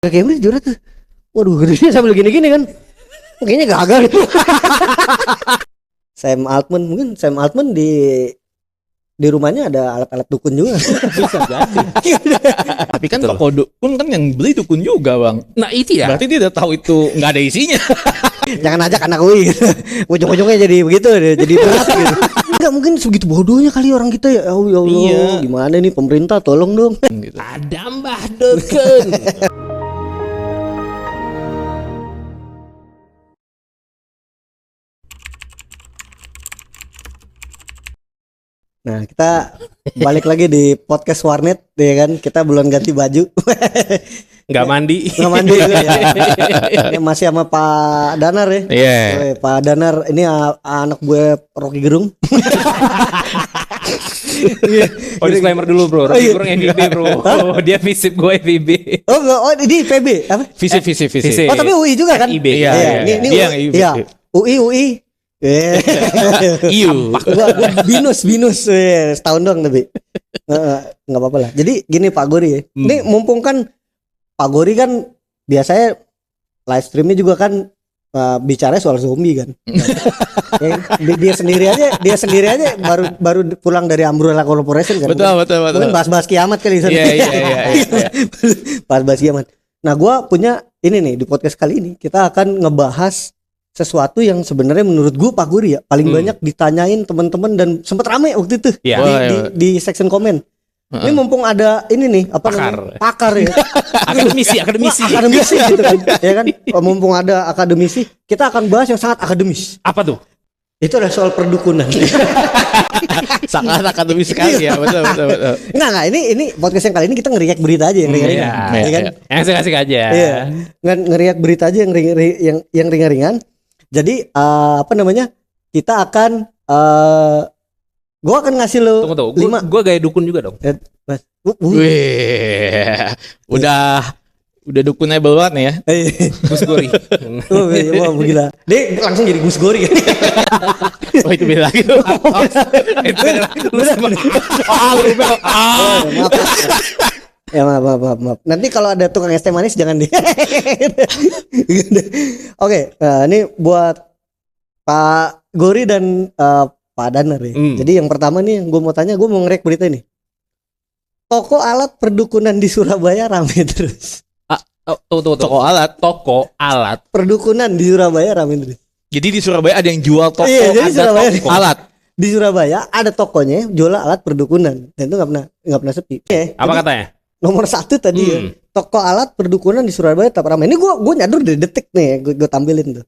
Camry juara tuh. Waduh, gedenya sambil gini-gini kan. Kayaknya gagal gitu. Sam Altman di rumahnya ada alat-alat dukun juga. Bisa jadi. Tapi kan toko dukun kan yang beli dukun juga, Bang. Nah itu ya. Berarti dia udah tahu itu nggak ada isinya. Jangan ajak anak UI gitu. Ujung-ujungnya jadi begitu, jadi berat gitu. Enggak mungkin segitu bodohnya kali orang kita ya. Oh, ya Allah, Iya. Gimana nih pemerintah tolong dong. Gitu. Ada Mbah Dukun. Nah, kita balik lagi di podcast Warnet ya kan. Kita belum ganti baju. Nggak mandi. Nggak mandi ya. Ini masih sama Pak Danar ya. Iya. Oke, Pak Danar ini anak gue Rocky Gerung. Oh disclaimer dulu bro. Rocky Gerung FIB bro. Oh dia visip gue FIB. Oh ini PB apa? Visip. Oh tapi UI juga kan? FIB. Iya. Ini Dia yang IB. iya. UI. Iu. Gua binus setahun doang tapi nggak apa-apa lah. Jadi gini Pak Gori ya. Ini mumpung kan Pak Gori kan biasanya live streamnya juga kan bicara soal zombie kan. Ya, dia sendiri aja baru pulang dari Umbrella Corporation kan. Betul. Mungkin bahas-bahas kiamat kali sana. Iya. Bahas-bahas kiamat. Nah, gua punya ini nih di podcast kali ini kita akan ngebahas sesuatu yang sebenarnya menurut gue Pak Guri ya paling banyak ditanyain teman-teman dan sempat ramai waktu itu di section komen. Ini mumpung ada ini nih apa namanya? Pakar ya. Akademisi gitu kan. Ya kan? Mumpung ada akademisi, kita akan bahas yang sangat akademis. Apa tuh? Itu adalah soal perdukunan. Sangat akademis sekali ya, betul. Enggak, ini podcast yang kali ini kita ngeriak berita aja yang ringan-ringan. Iya kan? Asik-asik aja. Iya. Ngeriak berita aja yang ringan-ringan. Jadi apa namanya? Kita akan gua akan ngasih lo Tunggu. 5. Gua gaya dukun juga dong. Wih. Udah dukunable banget nih ya. Gus Gori. Wah, gila. Dia langsung jadi Gus Gori. Oh itu beda lagi tuh. Ya maaf. Nanti kalau ada tukang es teh manis jangan di. Oke, ini buat Pak Gori dan Pak Danar ya. Jadi yang pertama nih yang gue mau tanya, gue mau ngerek berita ini. Toko alat perdukunan di Surabaya ramai terus. Tunggu. Toko alat Perdukunan di Surabaya ramai terus. Jadi di Surabaya ada yang jual toko, jadi Surabaya alat. Di Surabaya ada tokonya jual alat perdukunan dan itu nggak pernah sepi. Apa katanya? Nomor 1 tadi ya, toko alat perdukunan di Surabaya tetap ramai. Ini gue nyadur dari Detik nih, gue tampilin tuh.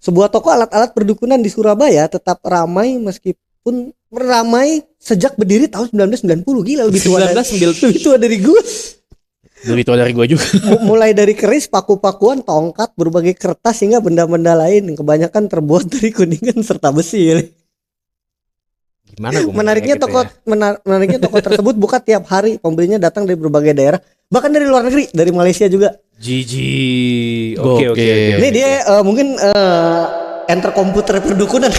Sebuah toko alat-alat perdukunan di Surabaya tetap ramai meskipun ramai sejak berdiri tahun 1990. Gila, lebih tua dari gue. Lebih tua dari gue juga. Mulai dari keris, paku-pakuan, tongkat, berbagai kertas hingga benda-benda lain yang kebanyakan terbuat dari kuningan serta besi. Gimana gue menariknya toko tersebut buka tiap hari, pembelinya datang dari berbagai daerah, bahkan dari luar negeri, dari Malaysia juga. Jiji. Oke. Ini dia mungkin enter komputer perdukunan.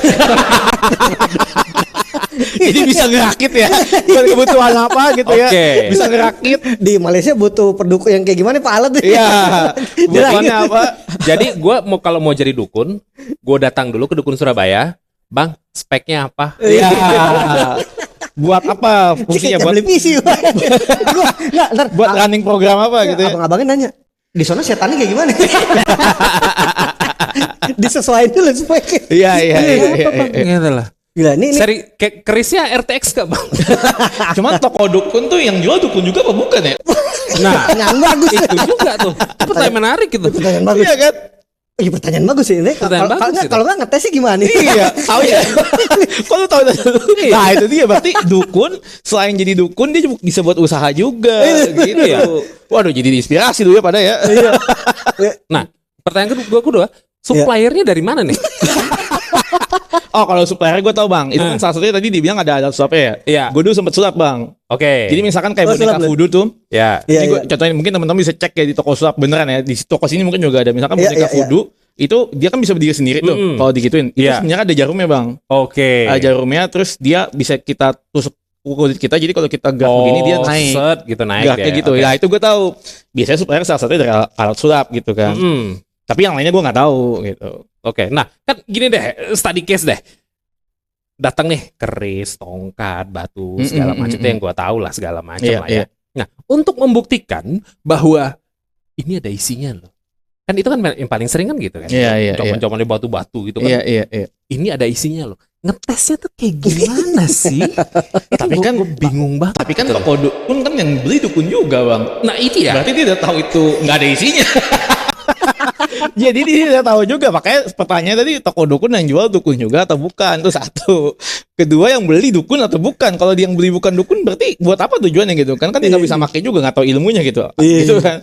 Jadi bisa ngerakit ya. Kebutuhan apa gitu ya. Bisa ngerakit. Di Malaysia butuh perdukun yang kayak gimana Pak alat? Iya. Bukannya apa? Jadi gue kalau mau jadi dukun, gue datang dulu ke dukun Surabaya. Bang, speknya apa? Iya. Buat apa fungsinya? Buat beli PC. Buat running program apa gitu ya? Abang-abangnya nanya, di sana setannya kayak gimana? Disesuaikan dulu speknya. Iya. Gitu lah. Gila, ini seri kerisnya RTX gak bang? Cuman toko dukun tuh yang jual dukun juga apa bukan ya? Nah, yang bagus itu juga tuh. Pertanyaan menarik gitu. Pertanyaan bagus. Iya kan? Iya pertanyaan bagus sih ini. Kalau nggak ngetes sih gimana? Iya, tahu ya. Kok lu tahu? Nah itu dia berarti dukun selain jadi dukun dia bisa buat usaha juga, gitu ya. Waduh jadi inspirasi dulu ya pada ya. Nah pertanyaan kedua, suppliernya dari mana nih? Oh kalau supplier gue tau bang, itu kan salah satunya tadi dibilang ada alat sulapnya ya. Iya. Gue dulu sempet sulap bang. Oke. Jadi misalkan kayak boneka voodoo tuh. Ya. Jadi gue contohnya mungkin teman-teman bisa cek ya di toko sulap beneran ya. Di toko sini mungkin juga ada. Misalkan boneka voodoo itu dia kan bisa berdiri sendiri tuh. Kalau digituin, itu sebenarnya ada jarumnya bang. Oke. Ada jarumnya, terus dia bisa kita tusuk kulit kita, jadi kalau kita gerak begini dia naik. Set gitu naik Geraknya dia. gitu. Oke. Ya itu gue tahu. Biasanya supaya salah satunya dari alat sulap gitu kan. Mm-mm. Tapi yang lainnya gue nggak tahu gitu. Oke, nah kan gini deh, study case deh. Datang nih keris, tongkat, batu, segala macam itu yang gua tahu lah segala macam Iya, lah ya. Nah, untuk membuktikan bahwa ini ada isinya loh. Kan itu kan yang paling sering kan gitu kan. Iya. Zaman-zaman batu-batu gitu kan. Iya. Ini ada isinya loh. Ngetesnya tuh kayak gimana sih? Tapi kan gua bingung banget. Tapi kan gitu. toko dukun kan yang beli dukun juga bang. Nah, itu ya. Berarti dia udah tahu itu nggak ada isinya. Jadi dia udah tahu juga. Makanya pertanyaan tadi, toko dukun yang jual dukun juga atau bukan? Itu satu. Kedua, yang beli dukun atau bukan? Kalau dia yang beli bukan dukun, berarti buat apa tujuannya gitu? Kan dia nggak bisa pakai juga, nggak tahu ilmunya gitu. Iya. Gitu kan?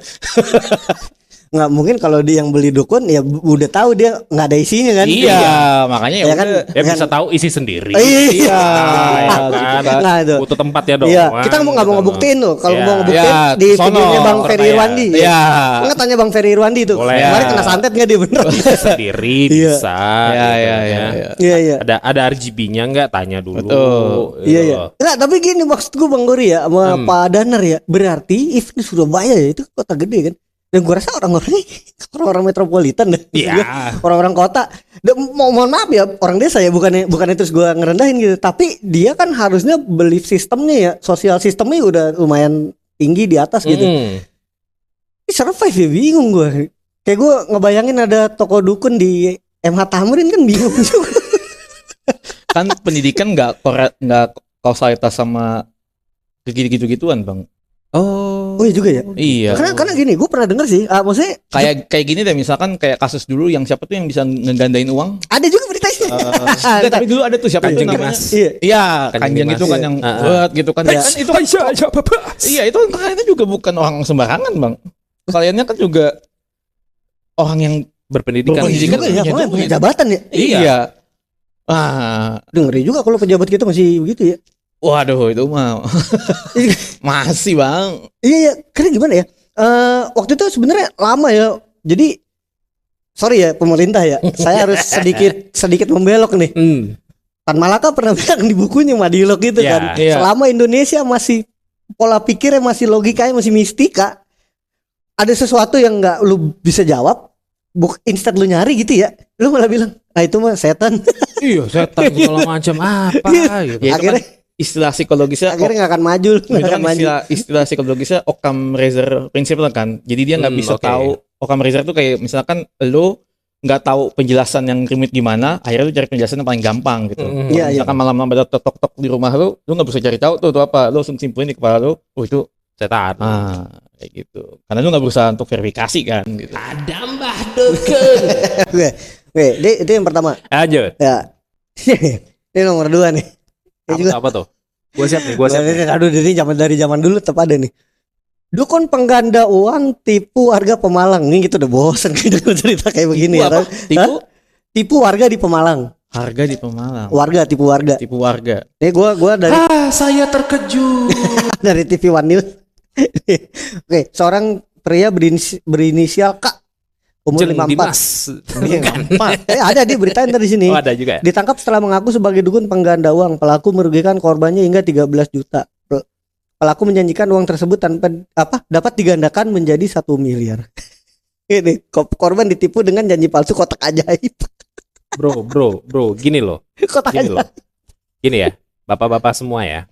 Nggak mungkin kalau dia yang beli dukun ya udah tahu dia nggak ada isinya kan. Iya, makanya ya Ya kan? udah. Dia bisa tahu isi sendiri. Iya. Ya gitu kan. kan. Nah itu. Butuh tempat ya dong. Iya, kita nggak mau ngebuktiin tuh. Kalau Iya. mau ngebuktiin Ya, di sono, videonya Bang Ferry percaya. Irwandi. Iya. Nggak tanya Bang Ferry Irwandi tuh. Boleh. Kemarin kena santet nggak dia bener? Sendiri Iya. bisa. Iya, gitu iya, kan iya, ya. iya. Iya iya. Ada RGB-nya nggak? Tanya dulu. Betul. Gitu. Iya iya. Nggak, tapi gini maksud gue Bang Gori ya sama Pak Danar ya. Berarti if ini Surabaya ya itu kota gede kan. Dan gue rasa orang-orang metropolitan deh. Iya. Orang-orang kota. Dan mohon maaf ya orang desa ya bukannya terus gue ngerendahin gitu. Tapi dia kan harusnya belief sistemnya ya, sosial sistemnya udah lumayan tinggi di atas gitu. Mm. Ini survive ya bingung gue. Kayak gue ngebayangin ada toko dukun di MH Tamrin kan bingung juga. Kan pendidikan nggak kausalitas sama gitu-gituan bang. Oh iya juga ya. Iya. Karena gini gue pernah denger sih. Maksudnya Kayak gini deh, misalkan kayak kasus dulu yang siapa tuh yang bisa ngegandain uang? ada juga beritanya. Enggak, tapi dulu ada tuh siapa itu Kanjeng namanya? Dimas. Iya. Iya, Kanjeng Kanjeng Dimas. itu kan yang buat gitu kan. Iya. Kan itu kan iya, itu kan kaliannya juga bukan orang sembarangan, Bang. Kaliannya kan juga orang yang Berpendidikan. Berpendidikan juga ya, punya makanya punya duit. jabatan ya. iya. Ah, Ngeri juga kalau pejabat kita masih begitu ya. waduh itu mah masih, Bang. Iya ya, karena gimana ya? Waktu itu sebenarnya lama ya. Jadi sorry ya pemerintah ya. Saya harus sedikit membelok nih. Tan Malaka pernah bilang di bukunya Madilog gitu Iya, kan. iya. Selama Indonesia masih pola pikirnya masih logikanya masih mistika, ada sesuatu yang nggak lu bisa jawab, instan lu nyari gitu ya. Lu malah bilang, "Ah itu mah setan." Iya, setan segala macam apa gitu. Ya, itu Akhirnya- kan istilah psikologisnya Akhirnya nggak akan maju, itu nggak kan akan maju. istilah psikologisnya Occam Razor Principle kan. Jadi dia nggak bisa oke. tahu. Occam Razor tuh kayak misalkan lo nggak tahu penjelasan yang rumit gimana, akhirnya lu cari penjelasan yang paling gampang gitu. Mm. Iya, iya. Misalkan malam-malam ada tok-tok di rumah lu nggak bisa cari tahu tuh apa, lu langsung simpulin di kepala lu, oh itu Setan. kayak gitu. Karena lu nggak berusaha untuk verifikasi kan gitu. Ada Mbah Dukun. Oke, itu yang pertama. Lanjut. Ya. Ini nomor 2 nih. Ini juga. Apa tuh? Gua siap nih, gua siap. nih. Aduh, ini dari zaman dulu tetap ada nih. Dukun pengganda uang tipu warga Pemalang. Ini kita udah bosan gitu cerita kayak begini ya. Tipu apa? Hah? Tipu warga di Pemalang. Harga di Pemalang. Tipu warga. Tipu warga. Ini gua dari Saya terkejut. dari TV One News. Oke, seorang pria berinisial K, umur Jeng 54. Dimas. Ada di berita ntar di sini. Oh, ada juga ya? Ditangkap setelah mengaku sebagai dukun pengganda uang. Pelaku merugikan korbannya hingga 13 juta. Pelaku menjanjikan uang tersebut dapat digandakan menjadi 1 miliar. Ini korban ditipu dengan janji palsu kotak ajaib. Bro, gini loh. Kotak Gini loh. ajaib. Gini ya, bapak-bapak semua ya.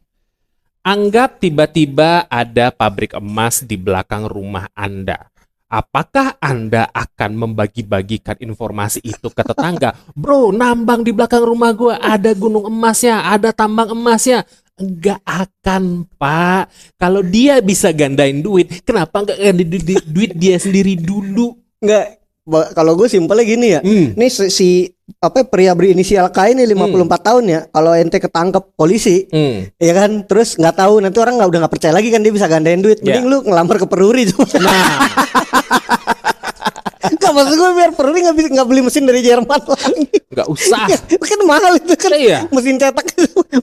Anggap tiba-tiba ada pabrik emas di belakang rumah Anda. Apakah Anda akan membagi-bagikan informasi itu ke tetangga? Bro, nambang di belakang rumah gua ada gunung emasnya, ada tambang emasnya. Enggak akan, Pak. Kalau dia bisa gandain duit, kenapa enggak gandain duit dia sendiri dulu? Enggak. Kalau gue simpelnya gini ya. Ini si pria berinisial K ini 54 tahun ya. Kalau ente ketangkep polisi, ya kan, terus nggak tahu nanti orang udah nggak percaya lagi kan dia bisa gandain duit. Mending lu ngelamar ke Peruri tuh. Nah, Gak maksud gue biar Peruri nggak beli mesin dari Jerman lagi. enggak usah. Kan mahal itu kan. Iya. Mesin cetak.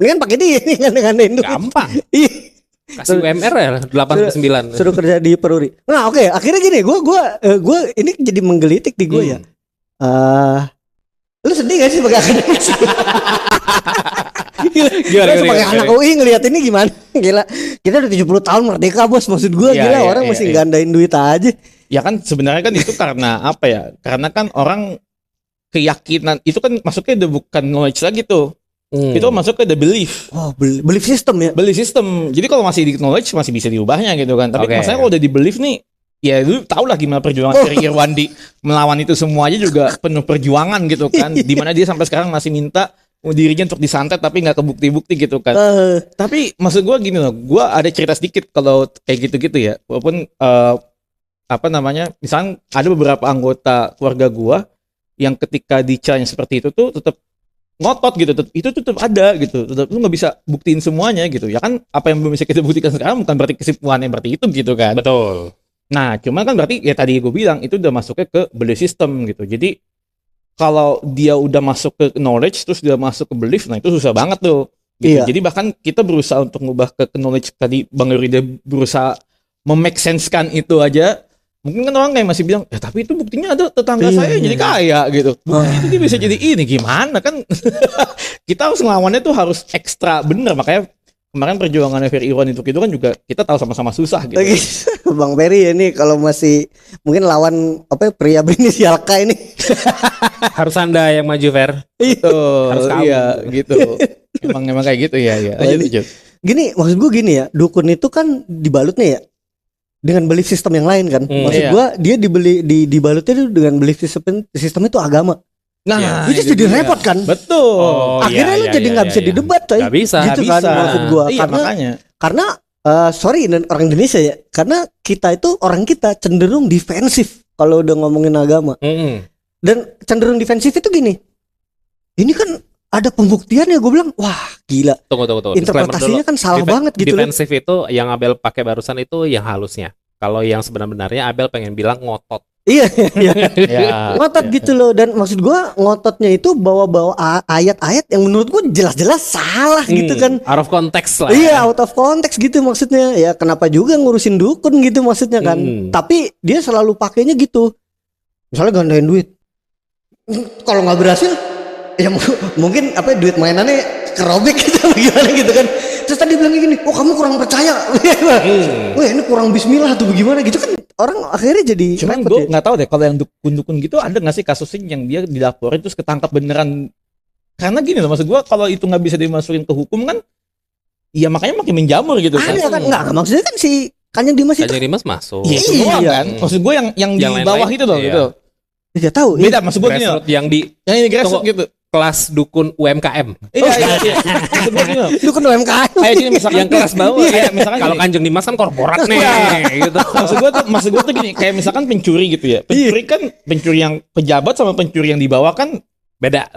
Mendingan pakai dia nih gandain duit. Gampang. Iya. Kasih UMR ya 89. Suruh kerja di Peruri. Nah, oke, akhirnya gini, gue ini jadi menggelitik di gue ya. Lu sedih gak sih sebagai akademisi? Gimana, sebagai anak UI ngelihat ini gimana? Gila. Kita udah 70 tahun merdeka, Bos. Maksud gua Iya, gila iya, orang iya, masih iya. gandain duit aja. Ya kan sebenarnya kan itu karena apa ya? Karena kan orang keyakinan itu kan masuknya udah bukan knowledge lagi tuh. Itu masuk ke the belief. Oh, belief system ya. Belief system. Jadi kalau masih di knowledge masih bisa diubahnya gitu kan. Tapi Oke. maksudnya kalau udah di belief nih, ya lu tau lah gimana perjuangan Ferry Irwandi melawan itu semuanya juga penuh perjuangan gitu kan. Dimana dia sampai sekarang masih minta dirinya untuk disantet tapi nggak kebukti-bukti gitu kan. Tapi maksud gue gini loh, gue ada cerita sedikit kalau kayak gitu-gitu ya. Walaupun apa namanya, misalnya ada beberapa anggota keluarga gue yang ketika dicanya seperti itu tuh tetap ngotot gitu, itu tetap ada gitu, tetap lu nggak bisa buktiin semuanya gitu. Ya kan apa yang belum bisa kita buktikan sekarang bukan berarti kesimpulannya berarti itu gitu kan. Betul. Nah, cuman kan berarti ya tadi gue bilang itu udah masuknya ke belief system gitu. Jadi kalau dia udah masuk ke knowledge terus dia masuk ke belief, nah itu susah banget tuh. Gitu. Iya. Jadi bahkan kita berusaha untuk ngubah ke knowledge tadi Bang Yuri dia berusaha memake sense-kan itu aja. Mungkin kan orang kayak masih bilang, ya tapi itu buktinya ada tetangga Iya, saya iya. jadi kaya gitu. Buktinya itu dia bisa jadi ini gimana kan? Kita harus ngelawannya tuh harus ekstra bener. Makanya kemarin perjuangan Ferry Irwan itu kan juga kita tahu sama-sama susah gitu. Oke. Bang Ferry ya ini kalau masih mungkin lawan apa ya, pria berinisial K ini. Harus Anda yang maju, Fer. Betul, Harus kamu. iya gitu. emang kayak gitu ya. Lanjut. Gini, maksud gue gini ya, dukun itu kan dibalutnya ya dengan belief system yang lain kan. Maksud iya. gue dia dibalutnya itu dengan belief system itu agama. Nah, itu jadi dia. repot kan. Betul. Oh, Akhirnya iya, lu iya, jadi iya, nggak bisa iya. didebat coy. Nggak bisa. Gitu kan Bisa. maksud gue. Iya, makanya. Karena sorry orang Indonesia ya, karena kita itu orang kita cenderung defensif kalau udah ngomongin agama. Dan cenderung defensif itu gini. Ini kan ada pembuktian ya, gue bilang wah gila. Tunggu. Interpretasinya kan salah banget gitu loh. Defensif itu yang Abel pakai barusan itu yang halusnya. Kalau yang sebenarnya Abel pengen bilang ngotot. Iya. Ya. Ngotot gitu loh. Dan maksud gue ngototnya itu bawa-bawa ayat-ayat yang menurut gue jelas-jelas salah gitu kan. Out of context lah. Iya, out of context gitu maksudnya. Ya kenapa juga ngurusin dukun gitu maksudnya kan. Tapi dia selalu pakainya gitu. Misalnya gandain duit. Kalau nggak berhasil ya mungkin apa duit mainannya kerobek gitu gimana gitu kan. Terus tadi bilang gini, "Oh, kamu kurang percaya." Wah, ini kurang bismillah tuh bagaimana gitu kan. Orang akhirnya jadi Cuman repot gue ya. nggak tahu deh kalau yang dukun-dukun gitu ada nggak sih kasusnya yang dia dilaporin terus ketangkap beneran. Karena gini loh, maksud gue kalau itu nggak bisa dimasukin ke hukum kan, ya makanya makin menjamur gitu kan. Ada kan enggak maksudnya kan si Kanjeng Dimas itu Kanjeng Dimas masuk. Iya, semua Iya. kan. Maksud gue yang di Yang bawah lain-lain, itu loh iya. gitu. tidak tahu. Beda maksud gue gini loh. Grassroots yang di Yang ini grassroots gitu. kelas dukun UMKM. Iya. Maksud gue gini loh. Dukun UMKM. Kayak gini misalkan Yang kelas bawah. Iya, misalkan Kalau gini. Kanjeng Dimas kan korporat nih gitu. Maksud gue tuh gini, kayak misalkan pencuri gitu ya. Pencuri kan pencuri yang pejabat sama pencuri yang di bawah kan Beda.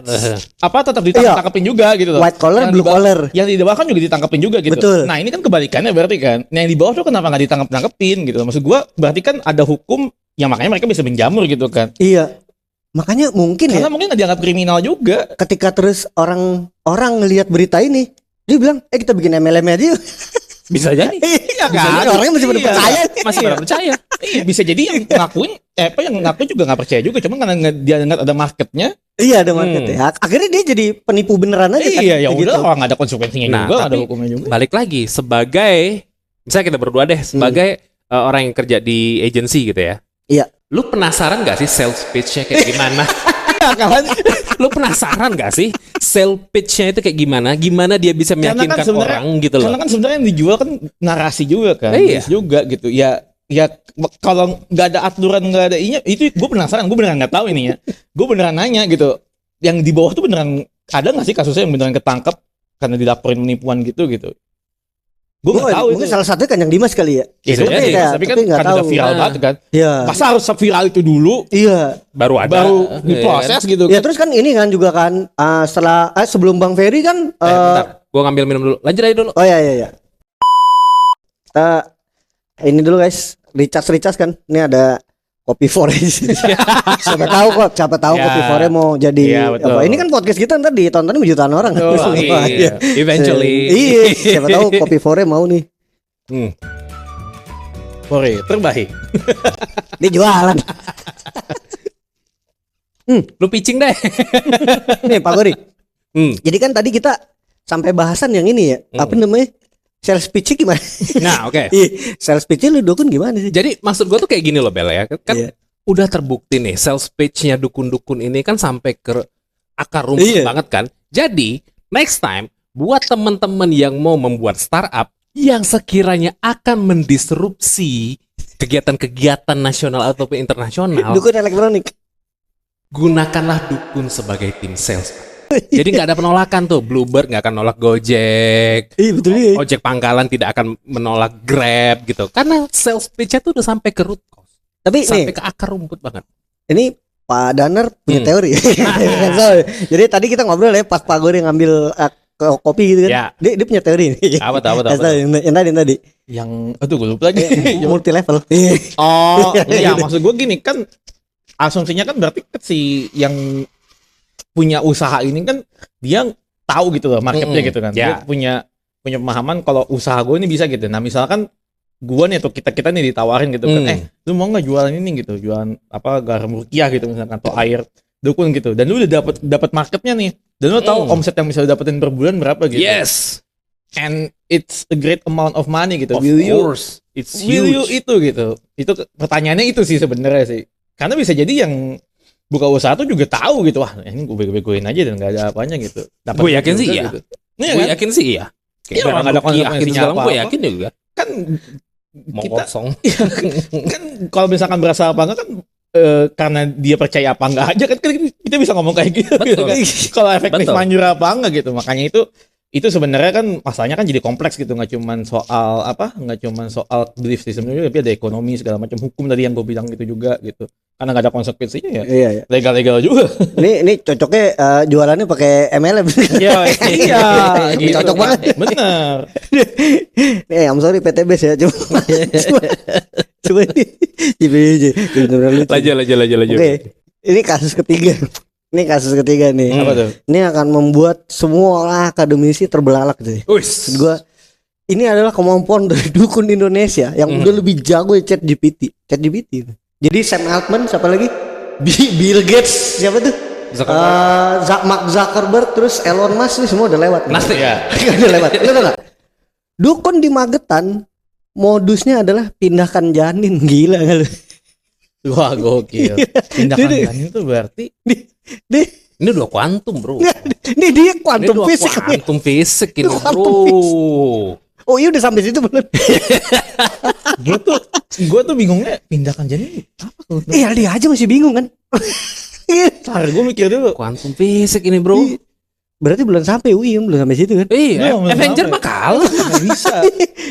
apa tetap ditangkapin juga gitu loh. White collar, Yang blue di bawah- collar. Yang di bawah kan juga ditangkapin juga gitu. Betul. Nah, ini kan kebalikannya berarti kan. Nah, yang di bawah tuh kenapa nggak ditangkapin gitu. Maksud gua berarti kan ada hukum yang makanya mereka bisa menjamur gitu kan. Iya. Makanya mungkin Karena ya mungkin nggak dianggap kriminal juga. ketika terus orang ngelihat berita ini, dia bilang, kita bikin MLM aja yuk." Bisa jadi. Iya Bisa jadi. orangnya masih pada Iya. percaya. Masih pada percaya. Iya, bisa jadi yang ngakuin yang ngakuin juga nggak percaya juga. Cuma karena dia nggak ada marketnya. Iya ada market ya. Akhirnya dia jadi penipu beneran aja kan. Iya, ya Gitu. udah orang nggak ada konsekuensinya Nah, juga, nggak ada tapi hukumnya juga. Balik lagi sebagai misalnya kita berdua deh sebagai orang yang kerja di agency gitu ya. Iya. Lu penasaran gak sih sales pitch-nya kayak gimana? Lu penasaran gak sih sales pitch-nya itu kayak gimana? Gimana dia bisa meyakinkan sebenarnya- orang gitu loh? Karena kan sebenarnya yang dijual kan narasi juga kan. Iya. Bisnis juga gitu. Ya kalau nggak ada aturan, nggak ada ininya, itu gue penasaran, gue beneran nggak tahu ini ya. Gue beneran nanya gitu. Yang di bawah tuh beneran ada nggak sih kasusnya yang beneran ketangkep karena dilaporin penipuan gitu. Gue nggak tahu Mungkin itu. salah satunya Kanjeng Dimas kali ya. Ya, Bisa jadi. tapi kan nggak karena udah tahu. viral Nah. banget kan. Iya. Masa harus viral itu dulu Iya. baru ada. baru Iya, diproses kan? gitu. Ya terus kan ini kan juga kan setelah sebelum Bang Ferry kan Bentar, gua ngambil minum dulu. Lanjut aja dulu. oh iya. Ini dulu guys, Richard kan. Ini ada Kopi Fore. siapa tahu Ya. Kopi Fore mau jadi Iya, betul. apa. Ini kan podcast kita ntar ditonton jutaan orang. Oh, iya. Eventually. Iya, siapa tahu Kopi Fore mau nih. Korea terbaik. Dia jualan. Lu pitching deh. Nih Pak Gori. Hmm. Jadi kan tadi kita sampai bahasan yang ini ya. Apa namanya? Sales pitch gimana? Nah, oke. Iya, sales pitch lu dukun gimana sih? Jadi maksud gue tuh kayak gini loh Bel ya. Kan Iya. udah terbukti nih sales pitch-nya dukun-dukun ini kan sampai ke akar rumput Iya. banget kan. Jadi next time buat teman-teman yang mau membuat startup yang sekiranya akan mendisrupsi kegiatan-kegiatan nasional ataupun internasional, Dukun elektronik. gunakanlah dukun sebagai tim sales. Jadi nggak ada penolakan tuh. Bluebird nggak akan nolak Gojek, Iya betul ya. ojek pangkalan tidak akan menolak Grab gitu. Karena sales pitch-nya tuh udah sampai ke root cause, Tapi sampai nih, ke akar rumput banget. ini Pak Danar punya teori. So, jadi tadi kita ngobrol ya pas Pak Gori ngambil kopi gitu kan. Ya. Dia punya teori nih. Apa tuh? Yang tadi. Yang aduh gue lupa lagi. Multi level. Oh, iya maksud gue gini kan asumsinya kan berarti kan si yang punya usaha ini kan dia tahu gitu loh marketnya gitu kan. Dia Ya. punya pemahaman kalau usaha gue ini bisa gitu. Nah, misalkan gue nih atau kita nih ditawarin gitu kan, lu mau nggak jualan ini gitu, jualan apa garam rukiah gitu misalkan atau air dukun gitu. Dan lu udah dapat marketnya nih. Dan lu tahu omset yang bisa lu dapetin per bulan berapa gitu. Yes, And it's a great amount of money gitu. of Will you course, it's Will you huge. itu gitu? Itu pertanyaannya itu sih sebenarnya sih. Karena bisa jadi yang buka usaha tuh juga tahu gitu, wah ini gue bego-begoin aja dan nggak ada apanya gitu. Dapat Gue yakin sih juga iya. gitu. Iya Gue kan? yakin sih iya. Iya, orang nggak ada konsekuensinya Gue apa-apa. yakin juga. Kan Mau kita kosong. kan kalau misalkan berasa apa enggak kan karena dia percaya apa enggak aja kan kita bisa ngomong kayak gitu. Betul. Kan? Kalau efektif Betul. manjur apa enggak gitu. Makanya itu sebenarnya kan masalahnya kan jadi kompleks gitu, nggak cuman soal belief system juga, tapi ada ekonomi segala macam, hukum tadi yang gue bilang gitu juga gitu, karena nggak ada konsekuensinya ya Iya. legal juga. Ini cocoknya jualannya pakai MLM. Iya gitu. Cocok banget. Bener. Nih, I'm sorry PTBS ya, cuma ini bener-bener lucu. Lanjut. Oke, ini kasus ketiga. Nih. Apa tuh? Ini akan membuat semua orang akademisi terbelalak tuh. Maksud gua, ini adalah kemampuan dari dukun Indonesia yang udah lebih jago ya ChatGPT. Jadi Sam Altman, siapa lagi? Bill Gates, siapa tuh? Mark Zuckerberg, terus Elon Musk, ini semua udah lewat. Nasty ya. Udah lewat. Lu tau gak? Dukun di Magetan modusnya adalah pindahkan janin. Gila gak lu? Wah gokil. Tindakan Dia- janin itu berarti Dia, Ini udah kuantum bro. ini dia kuantum Ini udah fisik. Kuantum fisik ini Itu bro. quantum Oh iya udah sampai situ belum? gue tuh bingungnya tindakan janin apa tuh? Iya dia aja masih bingung kan. Ntar gue mikir dulu. Kuantum fisik ini bro. Berarti belum sampai belum sampai situ kan? Iya, Belum Avenger sampai. mah kalah. Nggak bisa.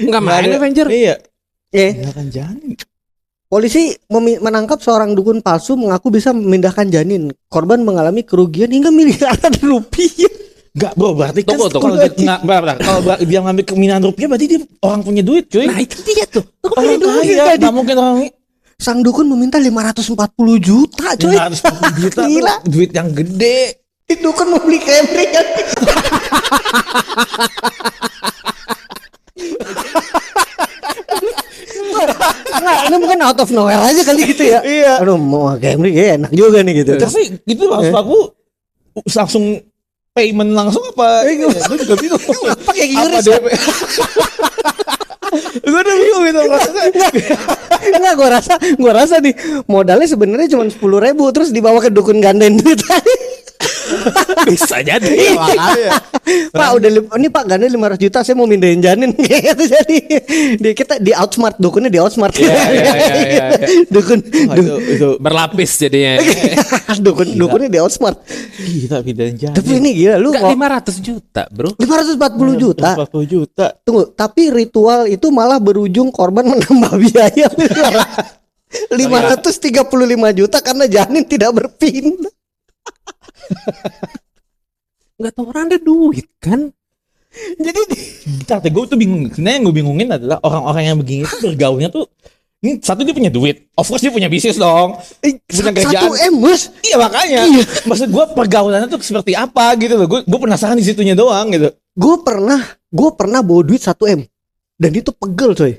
Nggak main ada. Avenger. Iya. Eh, Tindakan janin. polisi menangkap seorang dukun palsu mengaku bisa memindahkan janin. Korban mengalami kerugian hingga miliaran rupiah. Enggak bro, berarti kan Tunggu. kalau dia nggak, bentar. Kalau dia ngambil keminaan rupiah berarti dia orang punya duit cuy. Nah itu dia tuh. Orang kaya, nggak mungkin orang Sang dukun meminta 540 juta coy. 540 juta tuh Gila. duit yang gede. Dukun mau beli Camry kan. Nah, ini mungkin out of nowhere aja kali gitu ya. Iya. Aduh mau Camry ya enak juga nih gitu. Tapi itu maksud aku langsung payment langsung apa? Iya. Gue juga bingung. Pakai Apa QRIS. DP? Gue udah bingung gitu maksudnya. Enggak, gua rasa nih modalnya sebenarnya cuma 10.000 terus dibawa ke dukun gandain duit. Bisa jadi. Makanya. Pak udah ini Pak ganda 500 juta saya mau mindahin janin gitu jadi kita di outsmart dukunnya di outsmart. Iya. Dukun Wah, itu Berlapis jadinya. dukunnya di outsmart. gila pindahin janin. Tapi ini gila lu Enggak mau 500 juta bro. 540 juta. 40 juta. Tunggu, tapi ritual itu malah berujung korban menambah biaya 535 juta karena janin tidak berpindah. Nggak tahu orang ada duit kan. Jadi Bentar, gue tuh bingung. Sebenarnya yang gue bingungin adalah orang-orang yang begini tuh bergaulnya tuh ini satu dia punya duit, of course dia punya bisnis dong, punya kerjaan. 1 M bos. Iya makanya. Maksud gue pergaulannya tuh seperti apa gitu loh. Gue penasaran di situnya doang gitu. Gue pernah bawa duit 1 M dan itu pegel coy.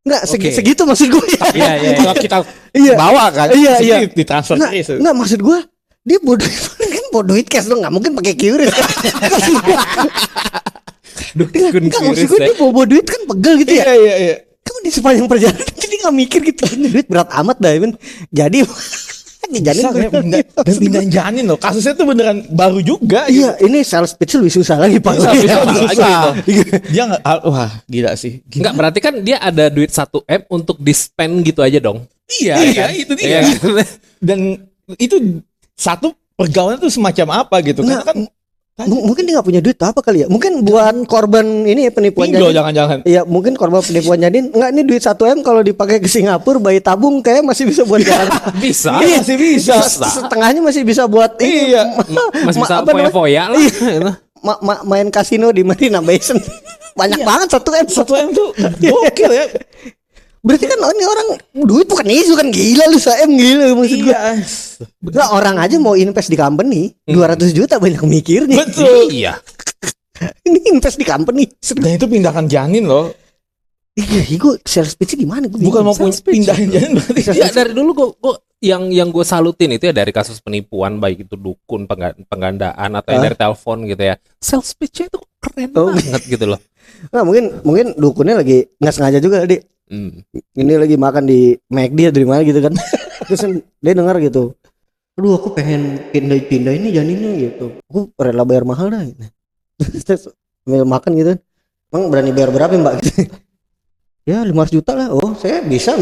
Enggak Oke. segitu maksud gue. Iya. Kalau kita Iya. bawa kan, Iya, pasti iya. ditransfer Enggak, terus. enggak maksud gue dia bodoh kan mau duit cash dong, nggak mungkin pakai QRIS. Dukun Enggak, QRIS maksud gue dia bawa duit kan pegel gitu ya. Iya. Kamu di sepanjang perjalanan jadi nggak mikir gitu, ini duit berat amat dah, men. Jadi janin Bisa kayak dan pindahin janin loh. Kasusnya tuh beneran baru juga. Iya, ini sales pitch lebih susah lagi Pak. Susah, Iya, susah. susah. Dia nggak, wah gila sih. Enggak, berarti kan dia ada duit 1M untuk di-spend gitu aja dong. Iya, itu dia. Iya kan? Dan itu satu pergaulan tuh semacam apa gitu. Karena Nggak, kan mungkin dia nggak punya duit apa kali ya? Mungkin buat korban ini ya, penipuan pinjol janin. jangan-jangan. Iya, mungkin korban penipuan janin. Enggak, ini duit 1M kalau dipakai ke Singapura bayi tabung kayak masih bisa buat jalan. Bisa. Iya, masih bisa. Setengahnya masih bisa buat ini. Iya. Masih bisa apa namanya? foya-foya lah. Gitu. Main kasino di Marina Bay Sands. Banyak banget 1M. 1M tuh gokil ya. Berarti kan ini orang duit bukan isu kan, gila lu 1M, gila maksud gue. Iya. Lah orang aja mau invest di company 200 juta banyak mikirnya. Betul. Iya. Ini invest di company. Dan itu pindahkan janin loh. Iya, gue sales pitch gimana? Gue Bukan mau pindahin janin berarti. Ya dari dulu gue yang gue salutin itu ya dari kasus penipuan, baik itu dukun, penggandaan atau yang dari telepon gitu ya. Sales pitch-nya itu keren banget gitu loh. Nah, mungkin dukunnya lagi nggak sengaja juga dia. Ini lagi makan di McD atau di mana gitu kan. Terus dia dengar gitu. Aduh, aku pengen pindah ini janinnya gitu. Aku rela bayar mahal dah. Gitu. Terus sambil makan gitu. Emang berani bayar berapa Mbak? Gitu. Ya 500 juta lah. Oh, saya bisa.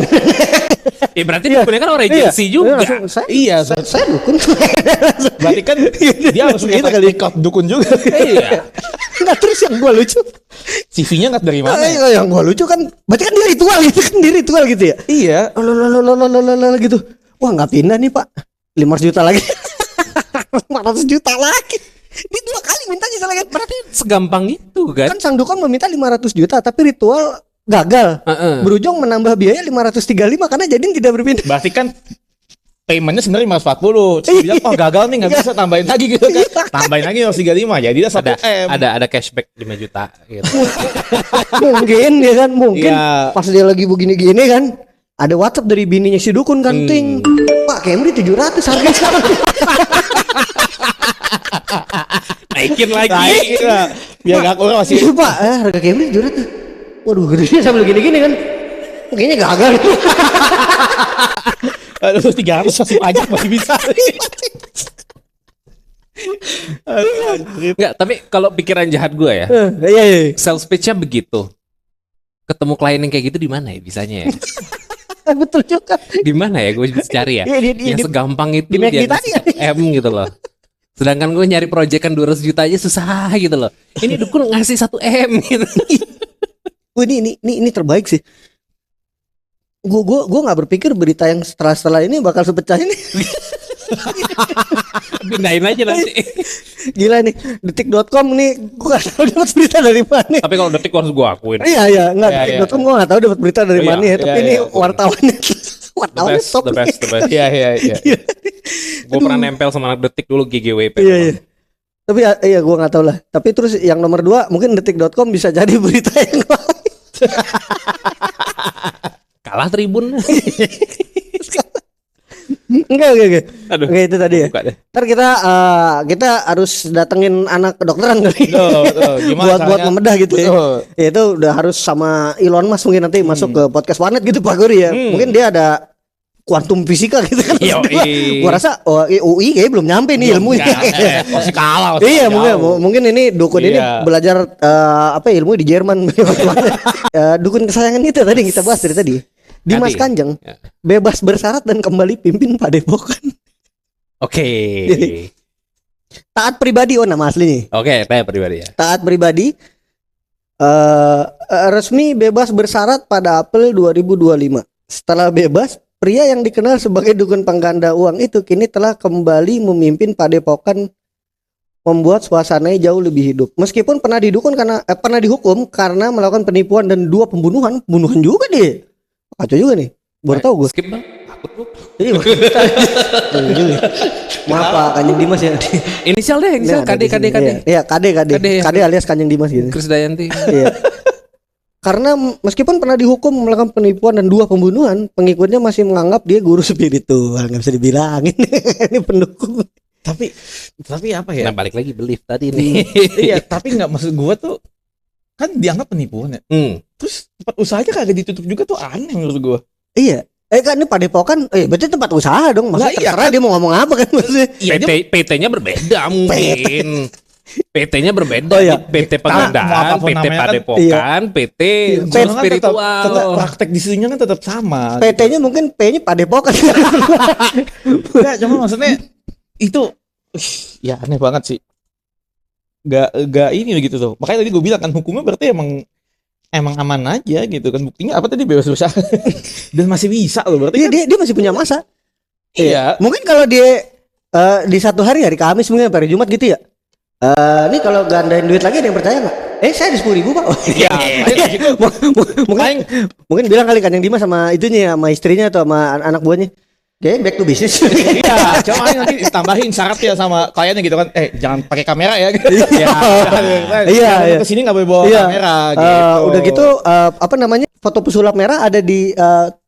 Ya berarti dukunnya kan orang agensi juga. Saya dukun. Berarti kan dia harus punya Gitu kali. record dukun juga. Iya. Nggak, terus yang gua lucu. CV-nya nggak dari mana? Yang gua lucu kan, berarti kan dia ritual gitu kan, gitu ya. Iya. Lalalala gitu. Wah, nggak pindah nih Pak. 500 juta lagi. 400 juta lagi. Ini 2 kali mintanya lagi. Berarti segampang itu kan? Kan sang dukun meminta 500 juta tapi ritual gagal. Berujung menambah biaya 535 karena jadin tidak berpindah. Berarti kan paymentnya sebenarnya 540. Terus dia bilang, oh gagal nih nggak bisa tambahin lagi gitu kan. Tambahin lagi 135. Jadi dia 1M. Ada cashback 5 juta gitu. Mungkin ya kan, mungkin Iya. pas dia lagi begini-gini kan, ada WhatsApp dari bininya si dukun kan, ting. Pak, Camry 700 harga sekarang. Naikin lagi. Naik lah. Biar nggak kurang masih. Iya Pak, harga Camry 700. Waduh, gedenya sambil gini-gini kan. Kayaknya gagal. Aduh, 300 masih pajak masih bisa. Enggak, tapi kalau pikiran jahat gue ya, Iya. sales pitch-nya begitu. Ketemu klien yang kayak gitu di mana ya bisanya ya? Betul juga. Di mana ya gue bisa cari ya? Iya, Yang segampang itu di McD dia tadi ngasih M gitu loh. Sedangkan gue nyari proyekan 200 juta aja susah gitu loh. Ini dukun ngasih 1M gitu. Ini terbaik sih. Gue nggak berpikir berita yang setelah ini bakal sepecah ini. Pindahin aja nanti. Gila nih, detik.com nih gue gak tahu dapat berita dari mana. Tapi kalau detik harus gue akuin. Iya, enggak, Iya, detik.com gue gak tahu dapat berita dari Iya, mana ya. Tapi iya, ini iya. wartawannya top. The best. Iya. Gue pernah nempel sama anak detik dulu GGWP. Iya. Tapi iya gue nggak tahu lah. Tapi terus yang nomor 2 mungkin detik.com bisa jadi berita yang lain. Kalah Tribun. Enggak. Aduh. Enggak itu tadi ya. Buka deh. Ntar kita harus datengin anak kedokteran kali. Betul. Gimana buat caranya? membedah gitu ya. Betul. Ya itu udah harus sama Elon Musk mungkin nanti masuk ke podcast Warnet gitu Pak Gori ya. Mungkin dia ada kuantum fisika gitu kan. Gua rasa UI kayaknya belum nyampe nih ilmunya. Masih kalah. Iya mungkin ini dukun ini Iya. belajar ilmu di Jerman. Dukun kesayangan itu tadi yang kita bahas dari tadi. Dimas Tadi. Kanjeng Ya. bebas bersyarat dan kembali pimpin Padepokan. Oke. Taat pribadi nama aslinya. Oke, saya pribadi ya. Taat pribadi resmi bebas bersyarat pada April 2025. Setelah bebas, pria yang dikenal sebagai dukun pengganda uang itu kini telah kembali memimpin Padepokan, membuat suasananya jauh lebih hidup. Meskipun pernah dihukum karena melakukan penipuan dan 2 pembunuhan juga dia. Kacau juga nih. Baru tahu gue. Skip bang. Takut gue. Iya. Maaf Pak Kanjeng Dimas ya. Inisial deh, inisial Nah, ada di KD. sini. Iya, KD alias Kanjeng Dimas gitu. Krisdayanti. Iya. Karena meskipun pernah dihukum melakukan penipuan dan 2 pembunuhan, pengikutnya masih menganggap dia guru spiritual. Nggak bisa dibilangin. Ini pendukung. Tapi apa ya? Nah, balik lagi belief tadi nih. Iya, tapi nggak, maksud gua tuh kan dianggap penipuan ya. Terus tempat usahanya kagak ditutup juga tuh aneh menurut gua. Iya. Kan ini padepokan, berarti tempat usaha dong. Maksudnya Lah, iya terserah kan? dia mau ngomong apa kan maksudnya. Iya, PT-nya berbeda mungkin. PT-nya berbeda. Oh, iya. PT Mau Pengadaan, apapun PT namanya kan, Padepokan, PT Soalnya kan spiritual. tetap praktek di sininya kan tetap sama. PT-nya mungkin P-nya padepokan. Enggak, cuma maksudnya itu ya aneh banget sih. Gak ini gitu tuh. Makanya tadi gue bilang kan hukumnya berarti emang aman aja gitu kan. Buktinya apa tadi, bebas bersyarat. Dan masih bisa loh berarti. Iya, dia masih punya masa. Iya. Mungkin kalau dia di satu hari Kamis mungkin hari Jumat gitu ya. Ini kalau gandain duit lagi ada yang percaya nggak? Saya di 10.000 Pak. Iya. mungkin bilang kali kan yang Dimas sama itunya, sama istrinya atau sama anak buahnya. Oke, back to business. Iya, cuma nanti ditambahin syarat ya sama kliennya gitu kan. Jangan pakai kamera ya. Iya. Iya. Kesini nggak boleh bawa kamera gitu. Udah gitu apa namanya, foto pesulap merah ada di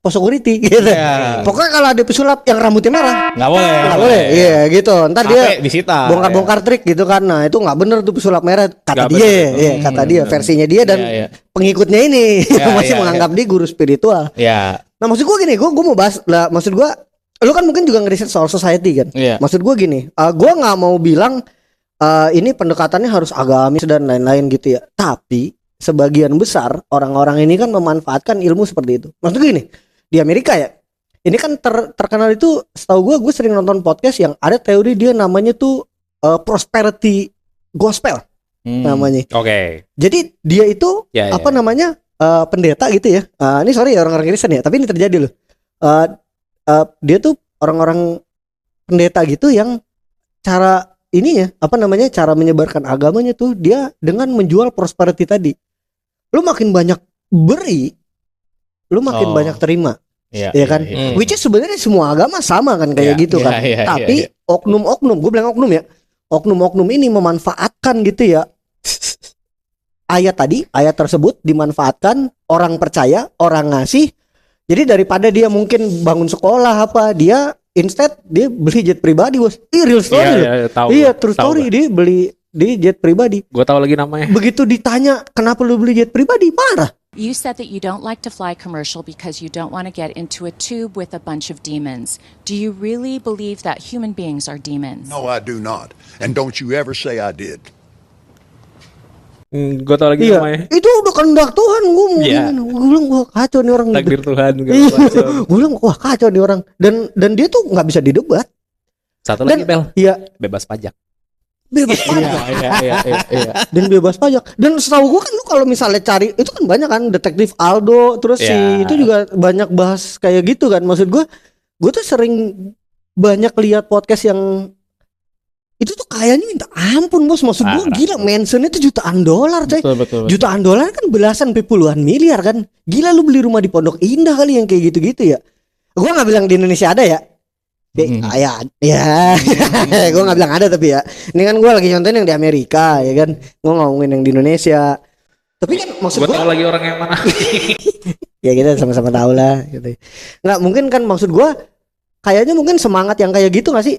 pos security gitu. Iya. Pokoknya kalau ada pesulap yang rambutnya merah Nggak boleh. nggak boleh. Iya gitu. Ntar dia Sampai disita. bongkar-bongkar trik gitu kan. Nah itu nggak bener tuh pesulap merah kata Nggak dia. bener. Iya kata dia, versinya dia dan Iya. pengikutnya ini Iya, masih iya, menganggap dia guru spiritual. Iya. Nah maksud gue gini, gue mau bahas lah. Maksud gue, lu kan mungkin juga ngeriset soal society kan. Iya. Maksud gue gini, gue nggak mau bilang ini pendekatannya harus agamis dan lain-lain gitu ya. Tapi sebagian besar orang-orang ini kan memanfaatkan ilmu seperti itu. Maksud gue gini, di Amerika ya, ini kan terkenal itu, setahu gue sering nonton podcast yang ada teori dia namanya tuh prosperity gospel namanya. Oke. Jadi dia itu Ya, apa namanya pendeta gitu ya. Ini sorry ya orang-orang Kristen ya, tapi ini terjadi loh. Dia tuh orang-orang pendeta gitu yang cara ininya apa namanya, cara menyebarkan agamanya tuh dia dengan menjual prosperity tadi. Lu makin banyak beri, lu makin banyak terima. Iya, Ya kan? iya. Which is sebenarnya semua agama sama kan kayak Iya, gitu iya, kan. iya, Tapi iya. oknum-oknum, gue bilang oknum ya. Oknum-oknum ini memanfaatkan gitu ya. Ayat tersebut dimanfaatkan, orang percaya, orang ngasih. Jadi daripada dia mungkin bangun sekolah apa, dia instead dia beli jet pribadi, Bos. Real story loh. Tahu. Iya, true story, dia beli jet pribadi. Gue tahu lagi namanya. Begitu ditanya kenapa lu beli jet pribadi, marah. You said that you don't like to fly commercial because you don't want to get into a tube with a bunch of demons. Do you really believe that human beings are demons? No, I do not. And don't you ever say I did. Gue tahu lagi Iya, namanya. itu udah kehendak Tuhan. Gue Iya. bilang wah kacau nih orang. Takdir Tuhan. Iya, gue bilang wah kacau nih orang. Dan dia tuh nggak bisa didebat. Satu lagi Bel, Iya, bebas pajak. bebas pajak. Iya. Dan bebas pajak. Dan setahu gue kan lu kalau misalnya cari itu kan banyak kan detektif Aldo, terus si Iya. itu juga banyak bahas kayak gitu kan. Maksud gue tuh sering banyak lihat podcast yang itu tuh kayaknya minta ampun, Bos. Maksud gue Parah. gila, mentionnya itu jutaan dolar, coy. Betul. Jutaan dolar kan belasan puluhan miliar kan. Gila, lu beli rumah di Pondok Indah kali yang kayak gitu-gitu ya. Gua nggak bilang di Indonesia ada ya. Ya. Gua nggak bilang ada tapi ya. Ini kan gua lagi contohin yang di Amerika ya kan. Gua ngomongin yang di Indonesia. Tapi kan maksud Gue gua tahu lagi orang yang mana. ya kita sama-sama tahu lah gitu. Nggak mungkin kan, maksud gua kayaknya mungkin semangat yang kayak gitu nggak sih?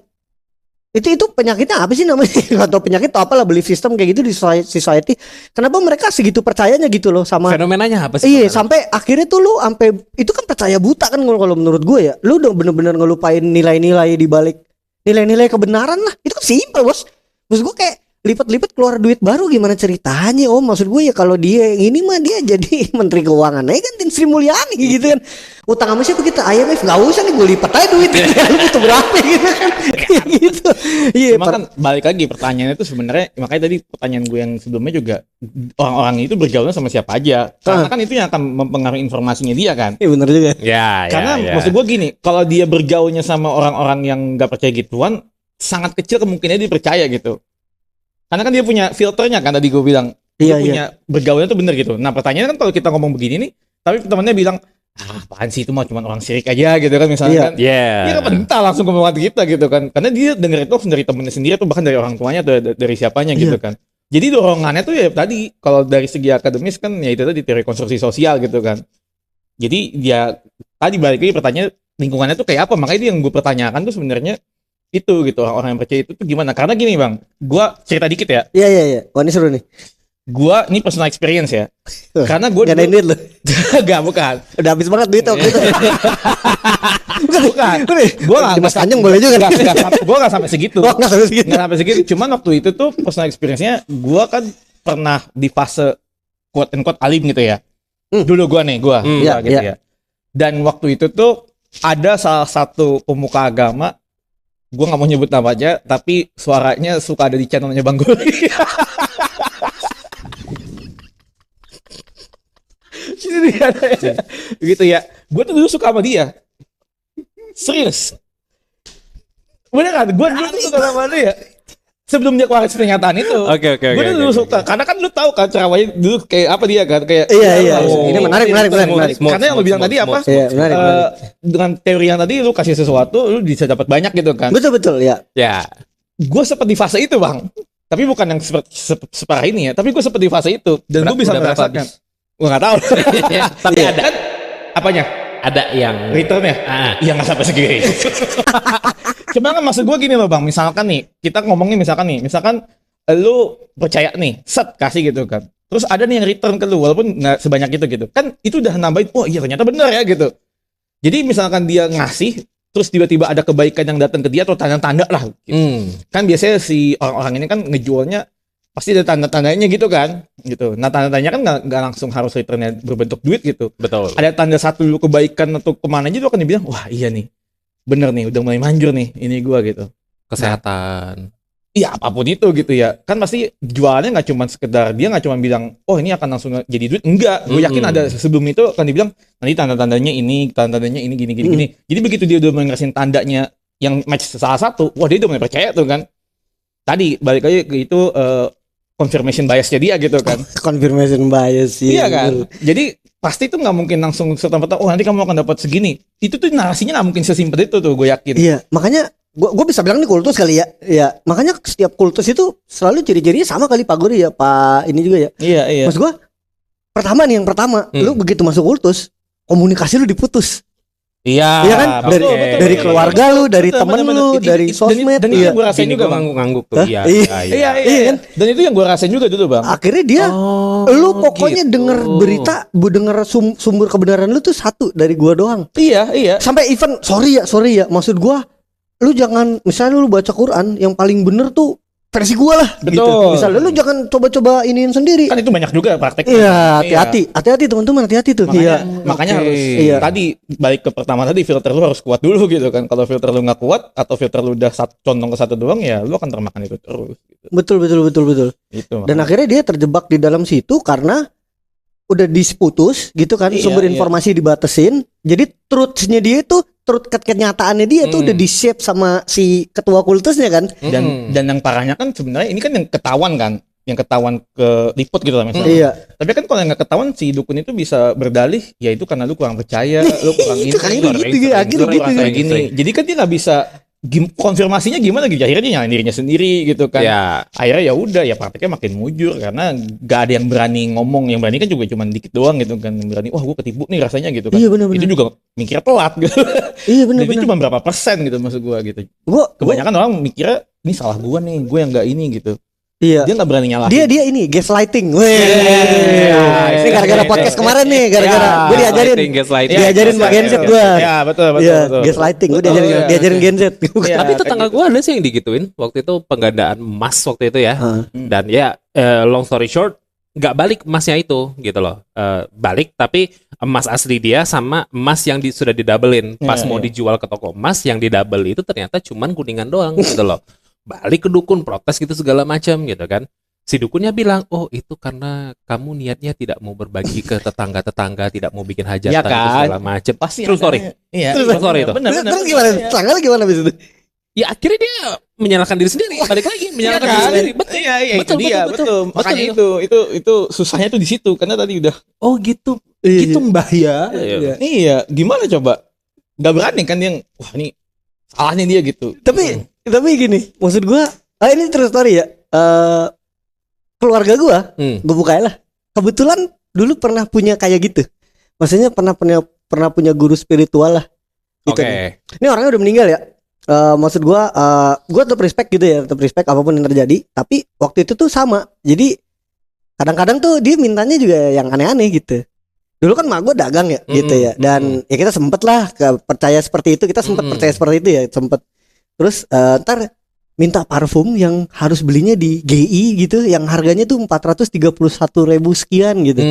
Itu penyakitnya apa sih namanya? Atau penyakit atau apalah, belief system kayak gitu di society. Kenapa mereka segitu percayanya gitu loh sama Fenomenanya apa sih? iya, sampai akhirnya tuh lu sampai itu kan percaya buta kan kalau menurut gue ya. Lu udah bener-bener ngelupain nilai-nilai di balik nilai-nilai kebenaran lah. Itu kan simpel, Bos. Maksud gue kayak lipat-lipat keluar duit baru gimana ceritanya, Om? Maksud gue ya kalau dia yang ini mah dia jadi menteri keuangan aja kan, Tin Sri Mulyani gitu kan. Utang sama siapa kita? IMF. Gak usah nih, gue lipat aja duit. Lu butuh berapa gitu kan. Kayak gitu. Iya, Cuma kan balik lagi pertanyaannya itu sebenarnya, makanya tadi pertanyaan gue yang sebelumnya juga, orang-orang itu bergaulnya sama siapa aja. Karena kan itu yang akan mempengaruhi informasinya dia kan. iya bener juga. Ya, Karena ya. maksud gue gini, kalau dia bergaulnya sama orang-orang yang gak percaya gituan, sangat kecil kemungkinannya dia percaya gitu. Karena kan dia punya filternya kan, tadi gue bilang. Iya, Dia punya bergaulnya tuh bener gitu. Nah pertanyaannya kan kalau kita ngomong begini nih, tapi temannya bilang, apaan sih itu mah cuma orang syirik aja gitu kan misalnya Iya. kan. Ya. Dia kan mentah langsung ke mulut kita gitu kan. Karena dia denger itu langsung dari temennya sendiri atau bahkan dari orang tuanya atau dari siapanya gitu kan. Jadi dorongannya tuh ya tadi, kalau dari segi akademis kan ya itu tadi teori konstruksi sosial gitu kan. Jadi dia tadi balik lagi pertanyaan lingkungannya tuh kayak apa. Makanya itu yang gue pertanyakan tuh sebenarnya itu gitu, orang yang percaya itu tuh gimana? Karena gini bang, gua cerita dikit ya. Iya. Wah ini seru nih. Gua ini personal experience ya. Karena gua Gak ada duit lo. bukan. Udah habis banget duit waktu itu. Bukan. Gua nggak Mas Tanjung boleh juga. Gua nggak sampai segitu. Gua nggak sampai segitu. Nggak sampai segitu. Cuman waktu itu tuh personal experience-nya, gua kan pernah di fase quote and quote alim gitu ya. Dulu gua Iya, gitu iya. ya. Dan waktu itu tuh ada salah satu pemuka agama, gue nggak mau nyebut namanya, tapi suaranya suka ada di channelnya Bang Goli. Sini dia ada ya. Gitu ya. Gue tuh dulu suka sama dia. Serius. Bener kan? Gue dulu tuh suka sama dia. Sebelum dia keluarin pernyataan itu. Oke. Gue dulu suka. Karena kan lu tahu kan ceramahnya dulu kayak apa dia kan, kayak Iya. Oh, Ini menarik. Karena yang lu bilang tadi apa? Iya, menarik. Dengan teori yang tadi lu kasih sesuatu, lu bisa dapat banyak gitu kan. Betul ya. Ya. Gue seperti fase itu bang, tapi bukan yang separah ini ya, tapi gue seperti fase itu dan gue bisa Udah berapa merasakan. habis? Gue nggak tahu. Tapi ada Kan apanya? ada yang Returnnya? Iya nggak sampai segini. Cuma kan maksud gue gini loh bang, misalkan nih kita ngomongin misalkan lu percaya nih, set kasih gitu kan. Terus ada nih yang return ke lu walaupun nggak sebanyak itu gitu. Kan itu udah nambahin, oh iya ternyata benar ya gitu. Jadi misalkan dia ngasih, terus tiba-tiba ada kebaikan yang datang ke dia atau tanda-tanda lah. Gitu. Kan biasanya si orang-orang ini kan ngejualnya pasti ada tanda-tandanya gitu kan. Gitu. Nah tanda-tandanya kan nggak langsung harus returnnya berbentuk duit gitu. betul. Ada tanda satu dulu kebaikan atau kemana aja tuh akan dibilang, wah iya nih, bener nih, udah mulai manjur nih ini gua gitu. Kesehatan. Iya apapun itu gitu ya. Kan pasti jualannya nggak cuma sekedar, dia nggak cuma bilang, oh ini akan langsung jadi duit. Enggak, gue yakin ada sebelum itu akan dibilang, nanti tanda-tandanya ini gini. Jadi begitu dia udah ngerasin tandanya yang match salah satu, wah dia udah mulai percaya tuh kan. Tadi balik lagi ke itu confirmation biasnya dia gitu kan. Confirmation bias sih. Iya kan. Jadi pasti itu nggak mungkin langsung serta-merta, oh nanti kamu akan dapat segini. Itu tuh narasinya nggak mungkin sesimpel itu tuh, gue yakin. Iya, makanya gue bisa bilang ini kultus kali ya. Ya, makanya setiap kultus itu selalu ciri-cirinya sama kali Pak Gori ya, Pak ini juga ya. Iya. Mas gue yang pertama, lu begitu masuk kultus, komunikasi lu diputus. Iya. Iya kan? betul. Dari keluarga lu, dari Betul, temen bener-bener. lu, dari sosmed. Dan itu Iya. gue rasain Bini juga gue bang. ngangguk-ngangguk tuh. Hah? Iya. Iya kan. Dan itu yang gue rasain juga dulu bang. Akhirnya dia lu pokoknya denger berita, denger sumber kebenaran lu tuh satu dari gua doang. Iya. Sampai even sorry ya, maksud gua lu jangan misalnya lu baca Quran yang paling bener tuh versi gua lah. Betul. Gitu. Misalnya lu jangan coba-coba iniin sendiri. Kan itu banyak juga prakteknya. Iya, hati-hati teman-teman, hati-hati tuh. Makanya Oke. harus tadi balik ke pertama tadi, filter lu harus kuat dulu gitu kan. Kalau filter lu nggak kuat atau filter lu udah condong ke satu doang, ya lu akan termakan itu terus. Gitu. Betul. Itu. Dan akhirnya dia terjebak di dalam situ karena udah diputus gitu kan, Iya, sumber iya. informasi dibatesin. Jadi truth-nya dia itu, kenyataannya dia tuh udah di-shape sama si ketua kultusnya kan. Dan yang parahnya kan sebenarnya ini kan yang ketahuan kan, yang ketahuan ke liput gitu lah misalnya. Iya. Tapi kan kalau yang nggak ketahuan, si dukun itu bisa berdalih, ya itu karena lu kurang percaya, lu kurang ini, Itu kayak lu gitu, sering, akhirnya lu gitu. merasa gini. Jadi kan dia nggak bisa konfirmasinya gimana gitu. Akhirnya dia nyalain dirinya sendiri gitu kan. Ya. Akhirnya ya udah, ya prakteknya makin mujur karena nggak ada yang berani ngomong. Yang berani kan juga cuma dikit doang gitu kan. Yang berani, wah gue ketipu nih rasanya gitu kan. Iya, benar-benar. Itu juga mikirnya telat gitu. Iya Jadi benar. cuma berapa persen gitu maksud gue gitu. Kebanyakan orang mikirnya ini salah gue nih, gue yang nggak ini gitu. Iya. Dia nggak berani nyalahin. Dia ini gaslighting. Weh. Ini gara-gara podcast kemarin nih, gara-gara gue diajarin Pak Gen Z gue. Ya betul. Iya, gaslighting. Gue diajarin Gen Z. Iya, Tapi kayak tetangga gue ada sih yang digituin waktu itu, penggandaan emas waktu itu ya. Dan ya long story short, nggak balik emasnya itu gitu loh. Balik tapi emas asli dia sama emas yang sudah didabelin. Pas mau dijual ke toko emas, yang didabel itu ternyata cuman kuningan doang gitu loh. Balik ke dukun, protes gitu segala macam gitu kan. Si dukunnya bilang, oh itu karena kamu niatnya tidak mau berbagi ke tetangga-tetangga, tidak mau bikin hajatan Ya itu kan? segala macam. pasti True story. Iya. True story itu. Benar. Terus gimana? Tanggal gimana abis itu? Ya akhirnya dia menyalahkan diri sendiri. Balik lagi menyalahkan diri sendiri. Betul. Iya, Betul, itu dia, betul. betul. Makanya itu susahnya tuh di situ karena tadi udah Oh gitu. Iya. Gitu mbah ya. iya, gimana coba? Gak berani kan yang wah ini salahnya dia gitu. Tapi gini, maksud gue, ini true story ya. Keluarga gue bukain lah. Kebetulan dulu pernah punya kayak gitu. Maksudnya pernah punya guru spiritual lah. Gitu Oke. nih. Ini orangnya udah meninggal ya. Maksud gua tetap respect gitu ya, tetap respect apapun yang terjadi. Tapi waktu itu tuh sama. Jadi kadang-kadang tuh dia mintanya juga yang aneh-aneh gitu. Dulu kan mak gue dagang ya gitu ya. Dan ya kita sempet lah percaya seperti itu. Kita sempet percaya seperti itu ya, sempet. Terus ntar minta parfum yang harus belinya di GI gitu, yang harganya tuh 431.000 sekian gitu.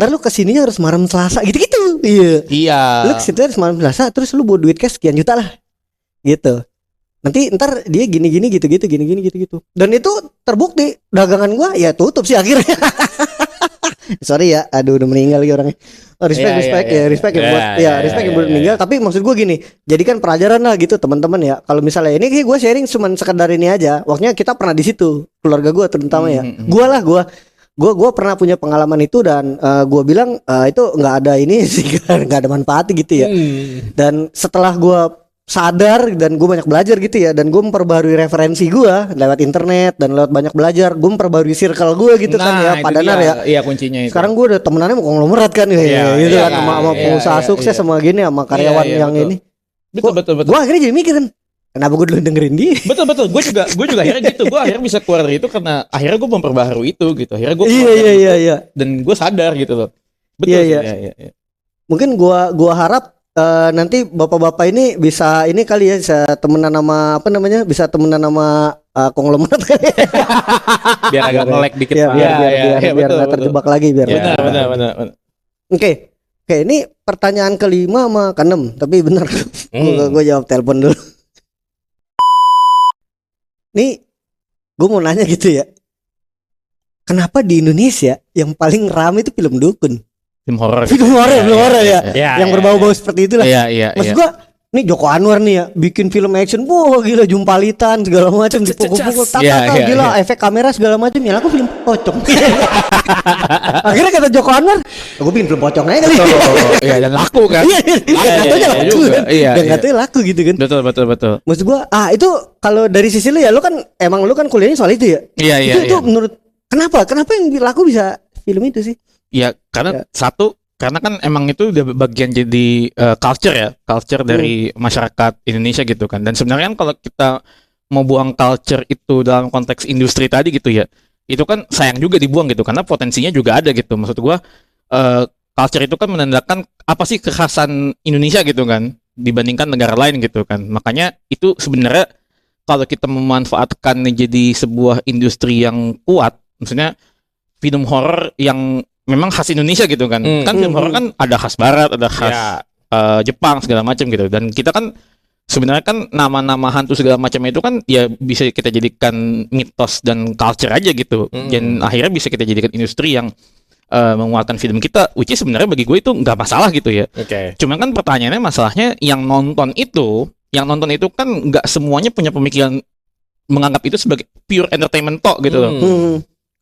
Ntar lu kesininya harus malam Selasa gitu-gitu. Iya. Lu kesitu harus malam Selasa, terus lu bawa duit cash sekian juta lah. Gitu. Nanti ntar dia gini-gini gitu-gitu, gini-gini gitu-gitu. Dan itu terbukti. Dagangan gua ya tutup sih akhirnya. Sorry ya, aduh udah meninggal lagi orangnya. Respect yang buat meninggal. Tapi maksud gua gini, jadikan pelajaran lah gitu teman-teman ya. Kalau misalnya ini gue sharing cuman sekedar ini aja. Waktunya kita pernah di situ, keluarga gua terutama ya. Gua pernah punya pengalaman itu dan gua bilang itu nggak ada ini sih, nggak ada manfaat gitu ya. Dan setelah gua sadar dan gue banyak belajar gitu ya, dan gue memperbarui referensi gue lewat internet dan lewat banyak belajar, gue memperbarui circle gue gitu kan ya, padanar ya. Iya kuncinya itu. Sekarang gue udah temenannya mau konglomerat kan gitu kan, sama pengusaha sukses sama gini, sama karyawan yang betul. ini. Betul. Gue akhirnya jadi mikir kan, kenapa gue dulu dengerin dia? Betul. Gue juga akhirnya gitu. Gue akhirnya bisa keluar dari itu karena akhirnya gue memperbaharui itu gitu. Akhirnya gue iya. Dan gue sadar gitu loh. Betul. Iya. Mungkin gue harap nanti bapak-bapak ini bisa ini kali ya, bisa temenan sama bisa temenan sama konglomerat kali ya. Biar agak melek dikit. Biar nggak terjebak lagi biar. Benar. Oke, ini pertanyaan kelima sama keenam, tapi benar. Gue jawab telepon dulu. Nih, gue mau nanya gitu ya. Kenapa di Indonesia yang paling ramai itu film dukun? Film horor ya. Yang berbau-bau seperti itulah. Iya. Maksud gua nih Joko Anwar nih ya bikin film action, wah gila, jumpalitan segala macam, dipukul-pukul, gila, efek kamera segala macam. Ya aku film pocong. Akhirnya kata Joko Anwar, aku bikin film pocong aja kali. Iya, dan laku kan. Iya. Dan katanya laku gitu kan. Betul. Maksud gua, itu kalau dari sisi lu ya, lu kan kuliahnya soal itu ya. Iya. Itu menurut kenapa yang laku bisa film itu sih? Ya karena karena kan emang itu udah bagian jadi culture dari masyarakat Indonesia gitu kan. Dan sebenarnya kan kalau kita mau buang culture itu dalam konteks industri tadi gitu ya, itu kan sayang juga dibuang gitu, karena potensinya juga ada gitu. Maksud gua culture itu kan menandakan apa sih kekhasan Indonesia gitu kan dibandingkan negara lain gitu kan. Makanya itu sebenarnya kalau kita memanfaatkan jadi sebuah industri yang kuat, maksudnya film horor yang memang khas Indonesia gitu kan. Kan film horor kan ada khas barat, ada khas Jepang segala macam gitu. Dan kita kan sebenarnya kan nama-nama hantu segala macam itu kan ya bisa kita jadikan mitos dan culture aja gitu. Dan akhirnya bisa kita jadikan industri yang menguatkan film kita, which is sebenarnya bagi gue itu nggak masalah gitu ya. Cuman kan pertanyaannya, masalahnya yang nonton itu kan nggak semuanya punya pemikiran menganggap itu sebagai pure entertainment talk gitu loh.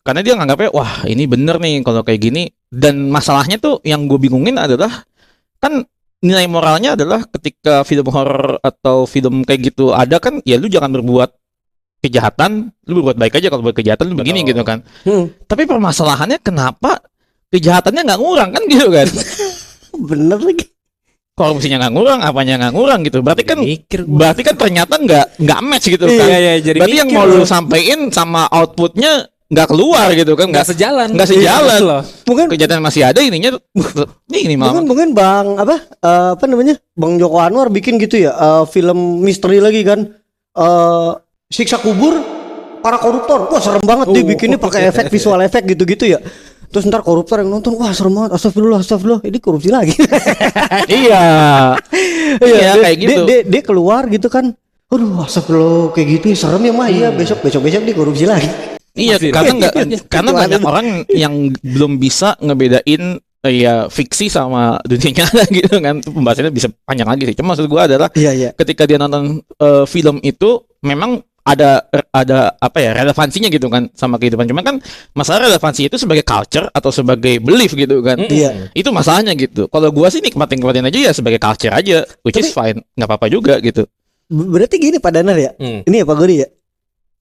Karena dia nganggapnya, wah ini bener nih kalau kayak gini. Dan masalahnya tuh yang gue bingungin adalah, kan nilai moralnya adalah ketika film horor atau film kayak gitu ada kan, ya lu jangan berbuat kejahatan, lu berbuat baik aja. Kalau buat kejahatan lu begini gitu kan. Tapi permasalahannya kenapa kejahatannya nggak ngurang kan gitu kan? Bener lagi. Korupsinya nggak ngurang, apanya nggak ngurang gitu. Berarti kan ternyata nggak match gitu kan. Jadi berarti yang mau lu sampein sama outputnya nggak keluar gitu kan, nggak sejalan loh. Mungkin kejahatan masih ada, ini malah mungkin Bang Bang Joko Anwar bikin gitu ya, film misteri lagi kan, siksa kubur para koruptor. Wah serem banget, dia bikinnya pakai efek visual efek gitu-gitu ya. Terus ntar koruptor yang nonton, wah serem banget, astagfirullah, ini korupsi lagi. iya kayak gitu. Dia keluar gitu kan, aduh astagfirullah kayak gitu serem ya mah. Iya besok dia korupsi lagi. Iya, karena banyak orang yang belum bisa ngebedain ya fiksi sama dunia nyata gitu kan. Itu pembahasannya bisa panjang lagi sih. Cuma maksud gue adalah ketika dia nonton film itu memang ada relevansinya gitu kan sama kehidupan. Cuma kan masalah relevansi itu sebagai culture atau sebagai belief gitu kan. Itu masalahnya gitu. Kalau gue sih nikmatin aja ya sebagai culture aja, which is fine, nggak apa-apa juga gitu. Berarti gini Pak Danar ya. Ini ya Pak Gori ya.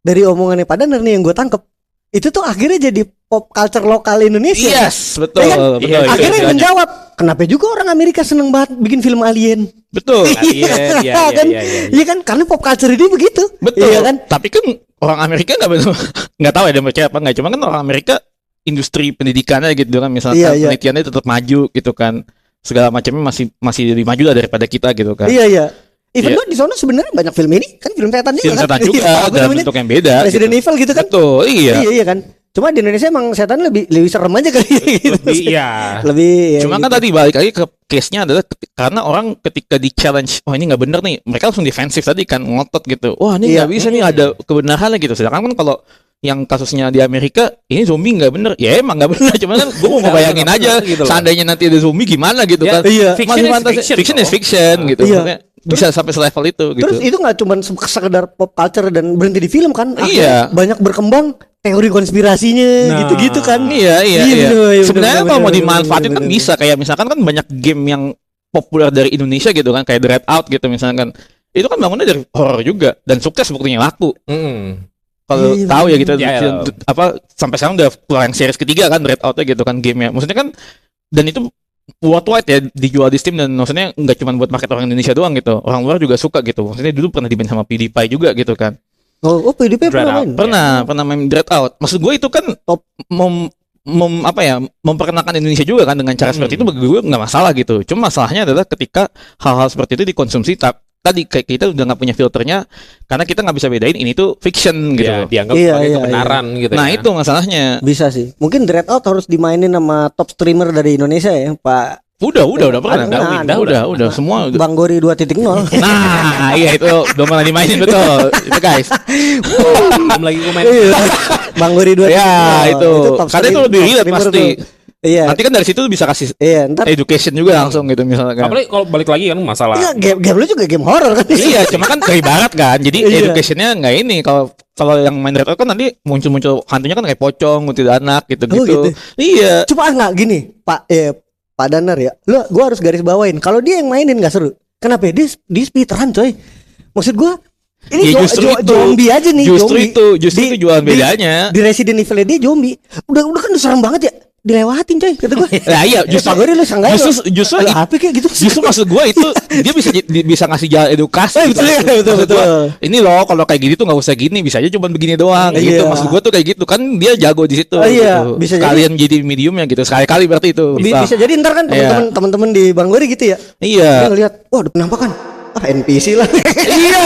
Dari omongannya Pak Danar nih yang gue tangkep, itu tuh akhirnya jadi pop culture lokal Indonesia. Yes, betul. Akhirnya menjawab, kenapa juga orang Amerika seneng banget bikin film alien. Betul. Iya, Kan? iya. Iya kan, karena pop culture ini begitu. Betul. Iya kan? Tapi kan orang Amerika nggak betul, nggak tahu ya dia percaya apa nggak. Cuma kan orang Amerika industri pendidikannya gitu kan, misalkan Iya. penelitiannya tetap maju gitu kan, segala macamnya masih lebih maju lah daripada kita gitu kan. Iya. Even Iya. though di sana sebenarnya banyak film ini kan film setan juga Film kan. setan juga Iya, apa dalam namanya? bentuk yang beda. Resident gitu. Evil gitu kan. Betul, iya. Iya kan. Cuma di Indonesia emang setan lebih serem aja kali gitu. Lebih, iya. Lebih ya, Cuma gitu. kan tadi balik lagi ke case-nya adalah karena orang ketika di challenge, oh ini nggak bener nih, mereka langsung defensif tadi kan, ngotot gitu. Wah ini Iya. nggak bisa nih, ada kebenarannya gitu. Sedangkan kan kalau yang kasusnya di Amerika, ini zombie nggak bener, ya emang nggak bener. Cuma kan gue mau ngebayangin Nggak aja, bener gitu loh. seandainya nanti ada zombie gimana gitu Ya, kan. Iya. Fiction is Masih fiction. fiction is loh. fiction gitu. Iya. Maksudnya bisa sampai selevel itu gitu. Terus itu nggak cuma sekedar pop culture dan berhenti di film kan? Iya. Akhirnya banyak berkembang teori konspirasinya Nah. gitu-gitu kan. Iya. bener, Sebenarnya bener, kalau mau bener, dimanfaatin bener, kan bener. bisa, kayak misalkan kan banyak game yang populer dari Indonesia gitu kan, kayak Dread Out gitu misalkan. Itu kan bangunnya dari horror juga dan sukses, buktinya laku. Kalau Iya, tahu ya gitu, iya. apa sampai sekarang udah keluar yang series ketiga kan Dread Out gitu kan gamenya. Maksudnya kan, dan itu worldwide ya, dijual di Steam, dan maksudnya nggak cuma buat market orang Indonesia doang gitu, orang luar juga suka gitu. Maksudnya dulu pernah dimain sama PewDiePie juga gitu kan. Oh, PDP Dread pernah Out. main. Pernah main Dread Out. Maksud gue itu kan Top. apa ya, memperkenalkan Indonesia juga kan dengan cara seperti itu, bagi gue nggak masalah gitu. Cuma masalahnya adalah ketika hal-hal seperti itu dikonsumsi, tadi kayak kita udah nggak punya filternya, karena kita nggak bisa bedain ini tuh fiction gitu. Ya, dianggap Iya, sebagai iya, kebenaran gitu. Nah ya. itu masalahnya. Bisa sih. Mungkin Dread Out harus dimainin sama top streamer dari Indonesia ya, Pak Udah pernah. Udah. Udah semua. Bang Gori 2.0. Nah, iya itu udah mulai dimainin betul. Itu guys. Belum lagi komen. Iya. Bang Gori 2.0. Ya, itu. top Karena itu lebih top relate streamer pasti. tuh. Iya. Nanti kan dari situ bisa kasih Iya, ntar education juga langsung gitu misalkan. Apalagi kalau balik lagi kan masalah. iya, game lu juga game horror kan. Iya, cuma kan dari barat kan. Jadi Iya. educationnya nggak ini. Kalau yang main Red Out kan nanti muncul hantunya kan kayak pocong, anak gitu-gitu. Oh, gitu. Iya. Cuma nggak gini, Pak Danar ya. Gua harus garis bawain. Kalau dia yang mainin nggak seru. Kenapa? Dia speedrun coy. Maksud gua ini Ya, justru itu. zombie aja nih. Justru zombie. itu jualan bedanya. Di Resident Evil dia zombie. Udah kan udah serem banget ya. Dilewatin coy kata gua. Nah, iya, Pak Gori lu sanggain. justru HP kayak gitu. Justru maksud gue itu dia bisa ngasih jalan edukasi. Betul, gitu. betul, Maksud gua, betul. ini loh kalau kayak gini tuh nggak usah gini, bisa aja cuma begini doang kayak gitu. Iya. Maksud gue tuh kayak gitu kan, dia jago di situ. Oh, iya, gitu. bisa jadi. Sekalian jadi mediumnya gitu. Sekali-kali berarti itu. Bisa jadi ntar kan Iya. teman-teman di Bang Gori gitu ya. Iya. Dia ngeliat, wah ada penampakan. NPC lah. Iya,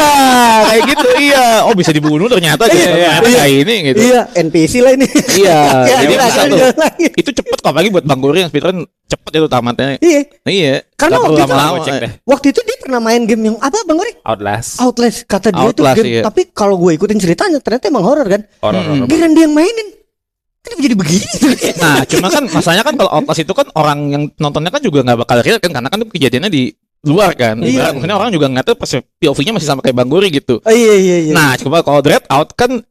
kayak gitu. Iya. Oh bisa dibunuh ternyata gitu. Ternyata kayak ini gitu. Iya, NPC lah ini. Iya. Ya, Jadi bisa bisa kan tuh. jalan lagi. Itu cepet kok, apalagi buat Bang Gori yang speedrun cepet itu tamatnya. Iya. Iya. Karena Nggak perlu waktu itu- lama-lama. Cek deh. Waktu itu dia pernah main game yang apa Bang Gori? Outlast. Outlast kata dia itu Outlast, game. iya. Tapi kalau gue ikutin ceritanya ternyata emang horor kan. Horor. Giliran dia yang mainin. Kenapa jadi begini? Nah, cuma kan masalahnya kan kalau Outlast itu kan orang yang nontonnya kan juga nggak bakal real kan, karena kan itu kejadiannya di luar kan. Iya. Maksudnya orang juga nggak tahu pas POV-nya masih sama kayak Bang Gori gitu. Oh, iya. Nah, coba kalau Dread Out kan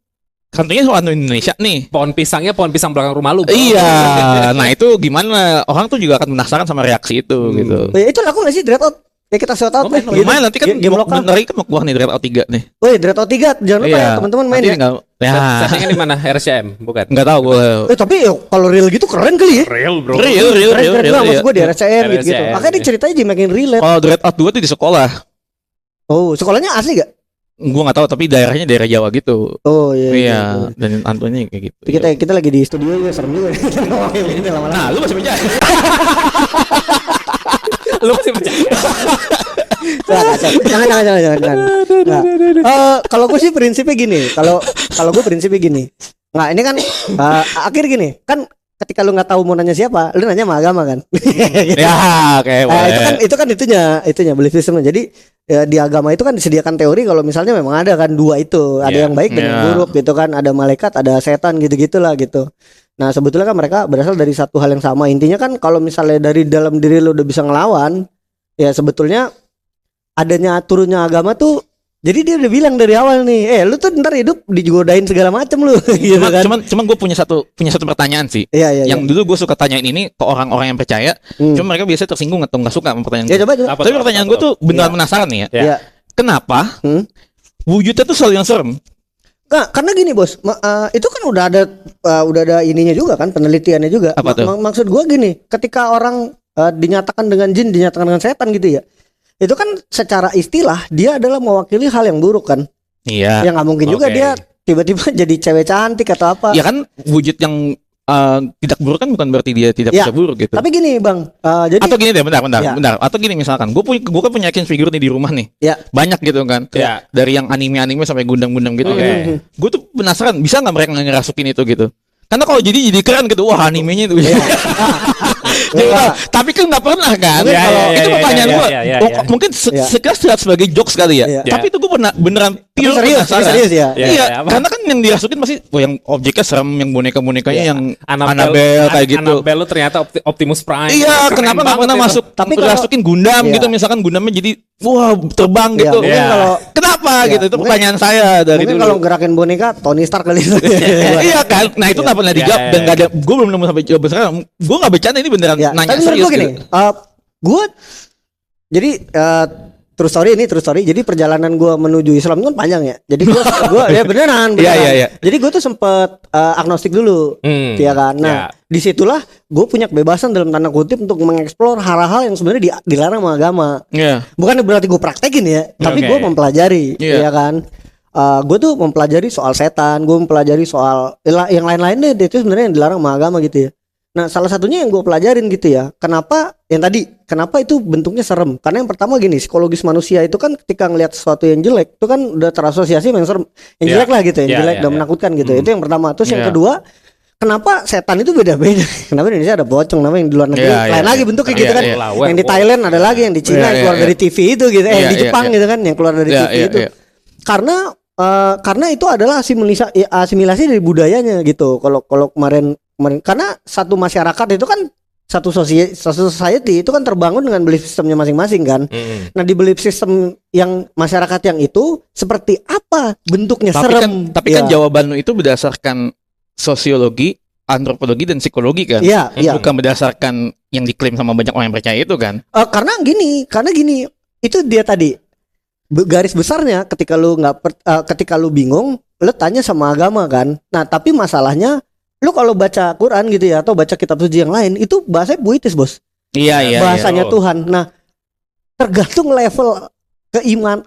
hantunya soal Indonesia nih. Pohon pisang belakang rumah lu. bro. Iya. Nah, itu gimana? Orang tuh juga akan penasaran sama reaksi itu gitu. Oh, ya, itu laku gak sih Dread Out? Ya kita shout out Lumayan, lah. Lumayan nanti kan game lokal. bentar lagi kan mau keluar nih Dread Out 3 nih. Oh iya, Dread Out 3 jangan lupa ya teman-teman main Nanti ya. tinggal, ya. Settingnya di mana? RCM, bukan? Enggak tahu gue. Tapi kalau real gitu keren kali ya. Real, bro. Real. Keren iya. maksud gue di RCM gitu. RCM, Makanya dia iya. ceritanya jadi makin relate. Kalau Dread Out 2 tuh di sekolah. Oh, sekolahnya asli gak? Gue nggak tahu, tapi daerahnya daerah Jawa gitu. Oh iya. Iya, dan hantunya kayak gitu. Kita lagi di studio gue serem juga. Ngomongin ini lama-lama. Nah, lu masih percaya? Lu masih percaya? Jangan. Nah, kalau gue sih prinsipnya gini. Kalau gue prinsipnya gini. Nah ini kan akhir gini. Kan ketika lu nggak tahu mau nanya siapa, lu nanya sama agama kan. Ya, kayak itu kan itunya belief system. Jadi ya, di agama itu kan disediakan teori kalau misalnya memang ada kan dua itu, ada Yeah. yang baik dan yang Yeah. buruk gitu kan, ada malaikat, ada setan gitu-gitulah gitu. Nah sebetulnya kan mereka berasal dari satu hal yang sama. Intinya kan kalau misalnya dari dalam diri lu udah bisa ngelawan, ya sebetulnya adanya turunnya agama tuh. Jadi dia udah bilang dari awal nih, lu tuh ntar hidup digodain segala macem lu, gitu kan? Cuman gue punya satu pertanyaan sih. Iya. Yang dulu gue suka tanyain ini ke orang-orang yang percaya. Cuma mereka biasanya tersinggung atau nggak suka sama pertanyaan Ya gue. coba. Apa Tapi tuh, pertanyaan apa gue tuh beneran penasaran nih ya. Ya. Kenapa wujudnya tuh selalu yang serem? Nah, karena gini bos, itu kan udah ada ininya juga kan, penelitiannya juga. Apa tuh? Maksud gua gini, ketika orang dinyatakan dengan jin, dinyatakan dengan setan gitu ya, itu kan secara istilah dia adalah mewakili hal yang buruk kan. Iya. Ya nggak mungkin juga Oke. dia tiba-tiba jadi cewek cantik atau apa. Ya kan wujud yang tidak buruk kan bukan berarti dia tidak Ya. bisa buruk gitu. Tapi gini Bang, jadi Atau gini deh, bentar. Ya. Atau gini misalkan, gue kan punya action figure nih di rumah nih, ya banyak gitu kan. Ya. Dari yang anime sampai Gundam gitu. Oke. Gue tuh penasaran, bisa nggak mereka ngerasukin itu gitu? Karena kalau jadi keren gitu, wah animenya itu. Tapi kan nggak pernah kan? Mungkin kalau- itu pertanyaan gue. ya. Mungkin Ya. sekilas sebagai jokes kali ya. Ya. Tapi itu gue pernah beneran pure serius, penasaran. serius ya. Ya, Iya, apa? karena kan yang dirasukin pasti, yang objeknya serem, yang boneka-bonekanya yang Annabelle kayak gitu. Annabelle lu ternyata Optimus Prime. Iya, Keren kenapa nggak banget pernah itu. masuk? Tapi Tapi kalau- rasukin Gundam Iya. gitu, misalkan Gundamnya jadi wah terbang Iya, gitu. mungkin Iya. kalau Kenapa Iya, gitu? Itu mungkin- pertanyaan saya dari mungkin dulu. kalau gerakin boneka Tony Stark kali itu. Iya kan? Nah itu nggak pernah Iya, dijawab iya, dan iya. nggak ada. Gue belum nemu sampai jawaban sekarang. Gue nggak bercanda, ini beneran Ya, nanya tapi menurut serius gue gini, gitu. gue jadi true story. Jadi perjalanan gue menuju Islam itu kan panjang ya. Jadi gue ya beneran. Iya. Jadi gue tuh sempet agnostik dulu, ya kan. Nah, disitulah gue punya kebebasan dalam tanda kutip untuk mengeksplor hal-hal yang sebenarnya dilarang sama agama. Iya. Bukan berarti gue praktekin ya, tapi Oke. gue mempelajari, Iya. ya kan. Gue tuh mempelajari soal setan, gue mempelajari soal yang lain-lain deh, itu sebenarnya yang dilarang sama agama gitu ya. Nah, salah satunya yang gue pelajarin gitu ya. Kenapa itu bentuknya serem? Karena yang pertama gini, psikologis manusia itu kan ketika ngelihat sesuatu yang jelek, itu kan udah terasosiasi sama yang serem, yang Iya. jelek lah gitu, yang Iya, jelek iya, dan iya. menakutkan gitu. Itu yang pertama. Terus yang Iya. kedua, kenapa setan itu beda-beda? Kenapa di Indonesia ada pocong, namanya yang di luar negeri Iya, lain iya, lagi iya. bentuknya Iya, gitu kan. iya. Yang di Thailand ada lagi, yang di Cina Iya, yang keluar iya, dari TV itu gitu, Iya, di iya, Jepang iya. gitu kan, yang keluar dari Iya, TV iya, itu. iya. Karena itu adalah asimilasi dari budayanya gitu. Kalau kemarin karena satu masyarakat itu kan satu society itu kan terbangun dengan belief systemnya masing-masing kan. Nah, di belief system yang masyarakat yang itu seperti apa bentuknya serem. Tapi kan jawaban lu itu berdasarkan sosiologi, antropologi dan psikologi kan. Iya, iya. Bukan berdasarkan yang diklaim sama banyak orang yang percaya itu kan. Karena gini, itu dia tadi garis besarnya ketika lu bingung, lu tanya sama agama kan. Nah, tapi masalahnya lu kalau baca Quran gitu ya atau baca kitab suci yang lain itu bahasanya puitis, Bos. Iya. Bahasanya iya. Tuhan. Nah, tergantung level keiman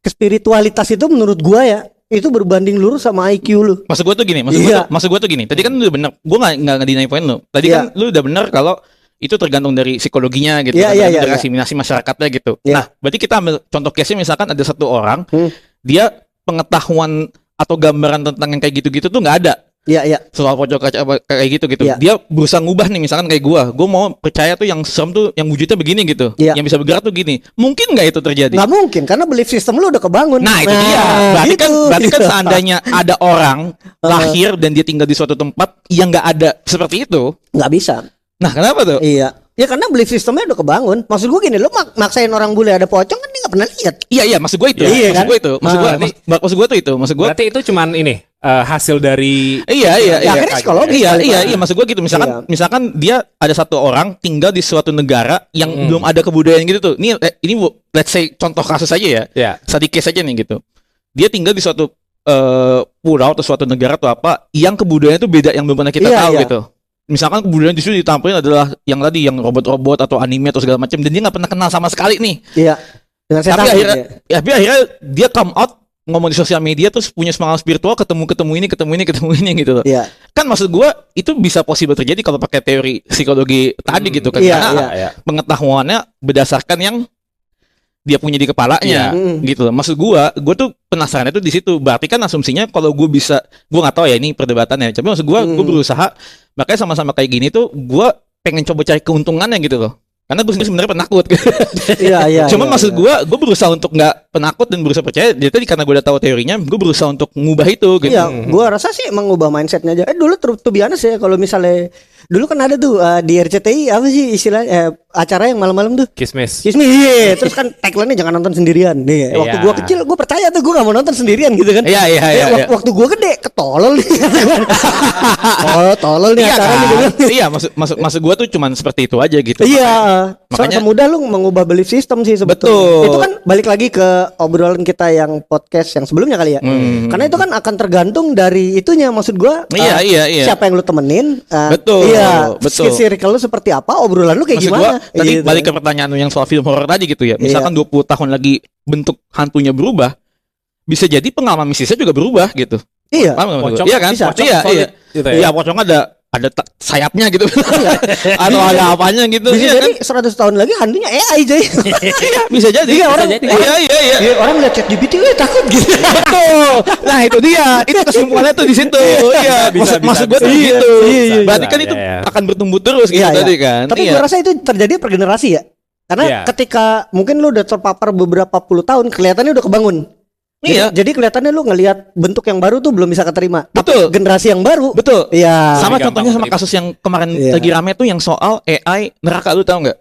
kespiritualitas itu menurut gua ya, itu berbanding lurus sama IQ lu. Maksud gue tuh gini, Iya. maksud gue tuh gini. Tadi kan lu udah bener, gue nggak ngedinain poin lu. Tadi Iya. kan lu udah bener kalau itu tergantung dari psikologinya gitu, Iya, tergantung iya, dari iya. asimilasi masyarakatnya gitu. Iya. Nah, berarti kita ambil contoh case-nya misalkan ada satu orang, Hmm. dia pengetahuan atau gambaran tentang yang kayak gitu-gitu tuh nggak ada. Iya. Soal pocong kayak gitu. Iya. Dia berusaha ngubah nih, misalkan kayak gue mau percaya tuh yang serem tuh yang wujudnya begini gitu, Iya. yang bisa bergerak tuh gini. Mungkin nggak itu terjadi? Nggak mungkin karena belief system lu udah kebangun. Nah itu dia. Berarti kan gitu. seandainya ada orang lahir dan dia tinggal di suatu tempat yang nggak ada seperti itu, nggak bisa. nah kenapa tuh? Iya. Ya karena belief systemnya udah kebangun. Maksud gue gini, lu maksain orang bule ada pocong kan dia nggak pernah lihat. Iya maksud gue itu. Iya, maksud kan? gue itu. Maksud gue tuh itu. Maksud gue. Berarti itu cuman ini hasil dari Iya. Ya, akhirnya psikologi. Iya. Maksud gue gitu. Misalkan dia ada satu orang tinggal di suatu negara yang belum ada kebudayaan gitu tuh. Ini let's say contoh kasus aja ya. Ya. Study case aja nih gitu. Dia tinggal di suatu pulau atau suatu negara atau apa yang kebudayaan itu beda yang belum pernah kita Iya, tahu iya. gitu. Misalkan kebudayaan justru ditampilkan adalah yang robot-robot atau anime atau segala macam dan dia nggak pernah kenal sama sekali nih. Iya. Dengan setan. Tapi akhirnya dia come out ngomong di sosial media terus punya semangat spiritual ketemu ini gitu loh. Iya. Kan maksud gua itu bisa possible terjadi kalau pakai teori psikologi tadi gitu kan. Iya, Karena iya. pengetahuannya berdasarkan yang dia punya di kepalanya Iya. gitu loh. Maksud gua tuh penasaran itu di situ. Berarti kan asumsinya kalau gua bisa, gua nggak tahu ya ini perdebatannya. Tapi maksud gua berusaha makanya sama-sama kayak gini tuh gua pengen coba cari keuntungannya gitu loh. Karena gue sebenarnya penakut. Iya. Cuman maksud gue berusaha untuk nggak penakut dan berusaha percaya. Jadi tadi karena gue udah tahu teorinya, gue berusaha untuk ngubah itu gitu. Iya, gua rasa sih emang ngubah mindsetnya aja. Dulu tuh biasa sih kalau misalnya dulu kan ada tuh di RCTI apa sih istilahnya acara yang malam-malam tuh. Kismis. Kismis, iya. Terus kan tagline-nya jangan nonton sendirian. Nih, waktu Iya. gua kecil gua percaya tuh gua gak mau nonton sendirian gitu kan. Iya. Waktu gua gede ketolol nih. Tolol nih Iya acaranya gitu. kan? Iya, maksud gue tuh cuman seperti itu aja gitu. Iya, Makanya- semudah lu mengubah belief system sih sebetulnya. Betul. Itu kan balik lagi ke obrolan kita yang podcast yang sebelumnya kali ya. Karena itu kan akan tergantung dari itunya, maksud gua. Iya. Siapa yang lu temenin? Betul. Iya, betul. circle lu seperti apa, obrolan lu kayak Maksud gimana? gua, tadi Gitu. balik ke pertanyaan lu yang soal film horor tadi gitu ya. Misalkan 20 tahun lagi bentuk hantunya berubah, bisa jadi pengalaman mistisnya juga berubah gitu. Iya. Paham nggak maksud Pocong gua? Iya kan? bisa, Pocong, iya, solid iya. gitu ya. Iya, pocong ada sayapnya gitu. Atau ada apanya gitu. Bisa Iya jadi 100 tahun lagi hantunya AI Jay. Iya, bisa jadi. Iya, orang- Iya. Iya, orang lihat ChatGPT takut gitu. Betul. Nah, itu dia. Itu kesimpulannya tuh di situ. Iya, bisa, maksud gue bisa. tuh Iya, gitu. iya. Berarti kan Bisa, itu iya. akan bertumbuh terus gitu Iya, tadi iya. kan. Tapi Iya. gue rasa itu terjadi per generasi ya. Karena Iya. ketika mungkin lu udah terpapar beberapa puluh tahun, kelihatannya udah kebangun. Iya. Jadi kelihatannya lu ngelihat bentuk yang baru tuh belum bisa keterima. Betul. Tapi generasi yang baru. Betul. Iya. Sama Gampang contohnya sama menerima. kasus yang kemarin Iya. lagi rame tuh yang soal AI neraka, lu tahu nggak?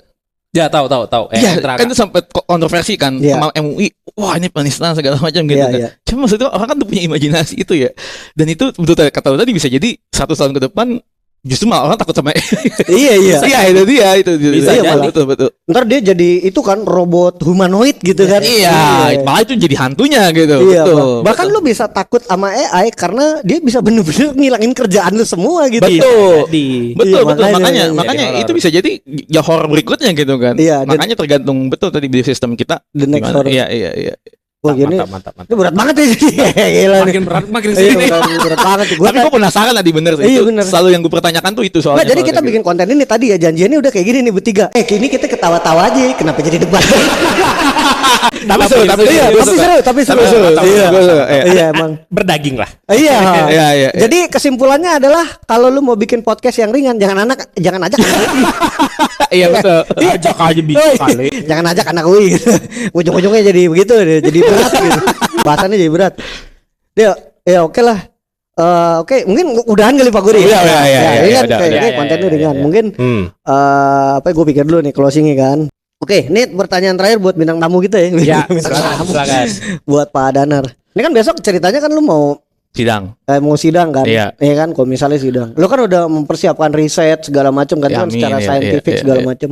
Ya tahu. Iya, kan itu sampai kontroversi kan Iya. sama MUI. Wah, ini penistaan segala macam gitu Iya, kan. iya. Cuma maksudnya orang kan tuh punya imajinasi itu ya. Dan itu betul kata lu tadi bisa jadi 100 tahun ke depan justru malah orang takut sama Iya, iya. Iya, itu dia itu. Bisa Iya, jadi. betul. Ntar dia jadi itu kan robot humanoid gitu kan. Iya, malah itu jadi hantunya gitu. Iya, Betul. bahkan lu bisa takut sama AI karena dia bisa bener-bener ngilangin kerjaan lu semua gitu. Betul. Di Betul, Iya, makanya, makanya jadi itu bisa jadi ya horor berikutnya gitu kan. Iya, dan- Makanya tergantung betul tadi belief system kita. The next gimana. horror. Iya. Wah, gini. mantap. Ini berat banget ya jadi. Gila nih. Makin berat makin Iya, sini. berat banget. Tapi gue penasaran tadi bener sih. Iya, Itu bener. selalu yang gue pertanyakan tuh itu soalnya. Nah, jadi kita soalnya bikin konten ini tadi ya janjiannya udah kayak gini nih bertiga. Kini kita ketawa-tawa aja. Kenapa jadi debat? Tapi seru, tapi Iya, seru. tapi seru. seru. Iya. Iya. Iya, emang. Berdaging lah. Iya. Iya. Jadi kesimpulannya adalah kalau lu mau bikin podcast yang ringan jangan ajak anak. Iya betul. Ajak aja bisa kali. Jangan ajak anak UI. Ujung-ujungnya jadi begitu deh, jadi berat gitu. Bahasannya jadi berat. Ya oke lah. Oke, mungkin udahan kali Pak Guri. Iya, Ini kan udah, kayaknya udah. kontennya Iya, ringan. iya. Mungkin apa gue pikir dulu nih closingnya kan. Oke, ini pertanyaan terakhir buat bintang tamu kita ya. Ya, Bintang tamu. silakan. Buat Pak Danar. Ini kan besok ceritanya kan lu mau Sidang. sidang kan. Iya. Kan kalau misalnya sidang. Lu kan udah mempersiapkan riset segala macam kan, Ya, kan secara amin, iya, saintifik iya, segala iya. macam.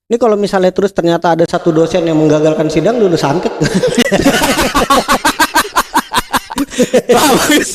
Ini kalau misalnya terus ternyata ada satu dosen yang menggagalkan sidang dulu santet. Bagus.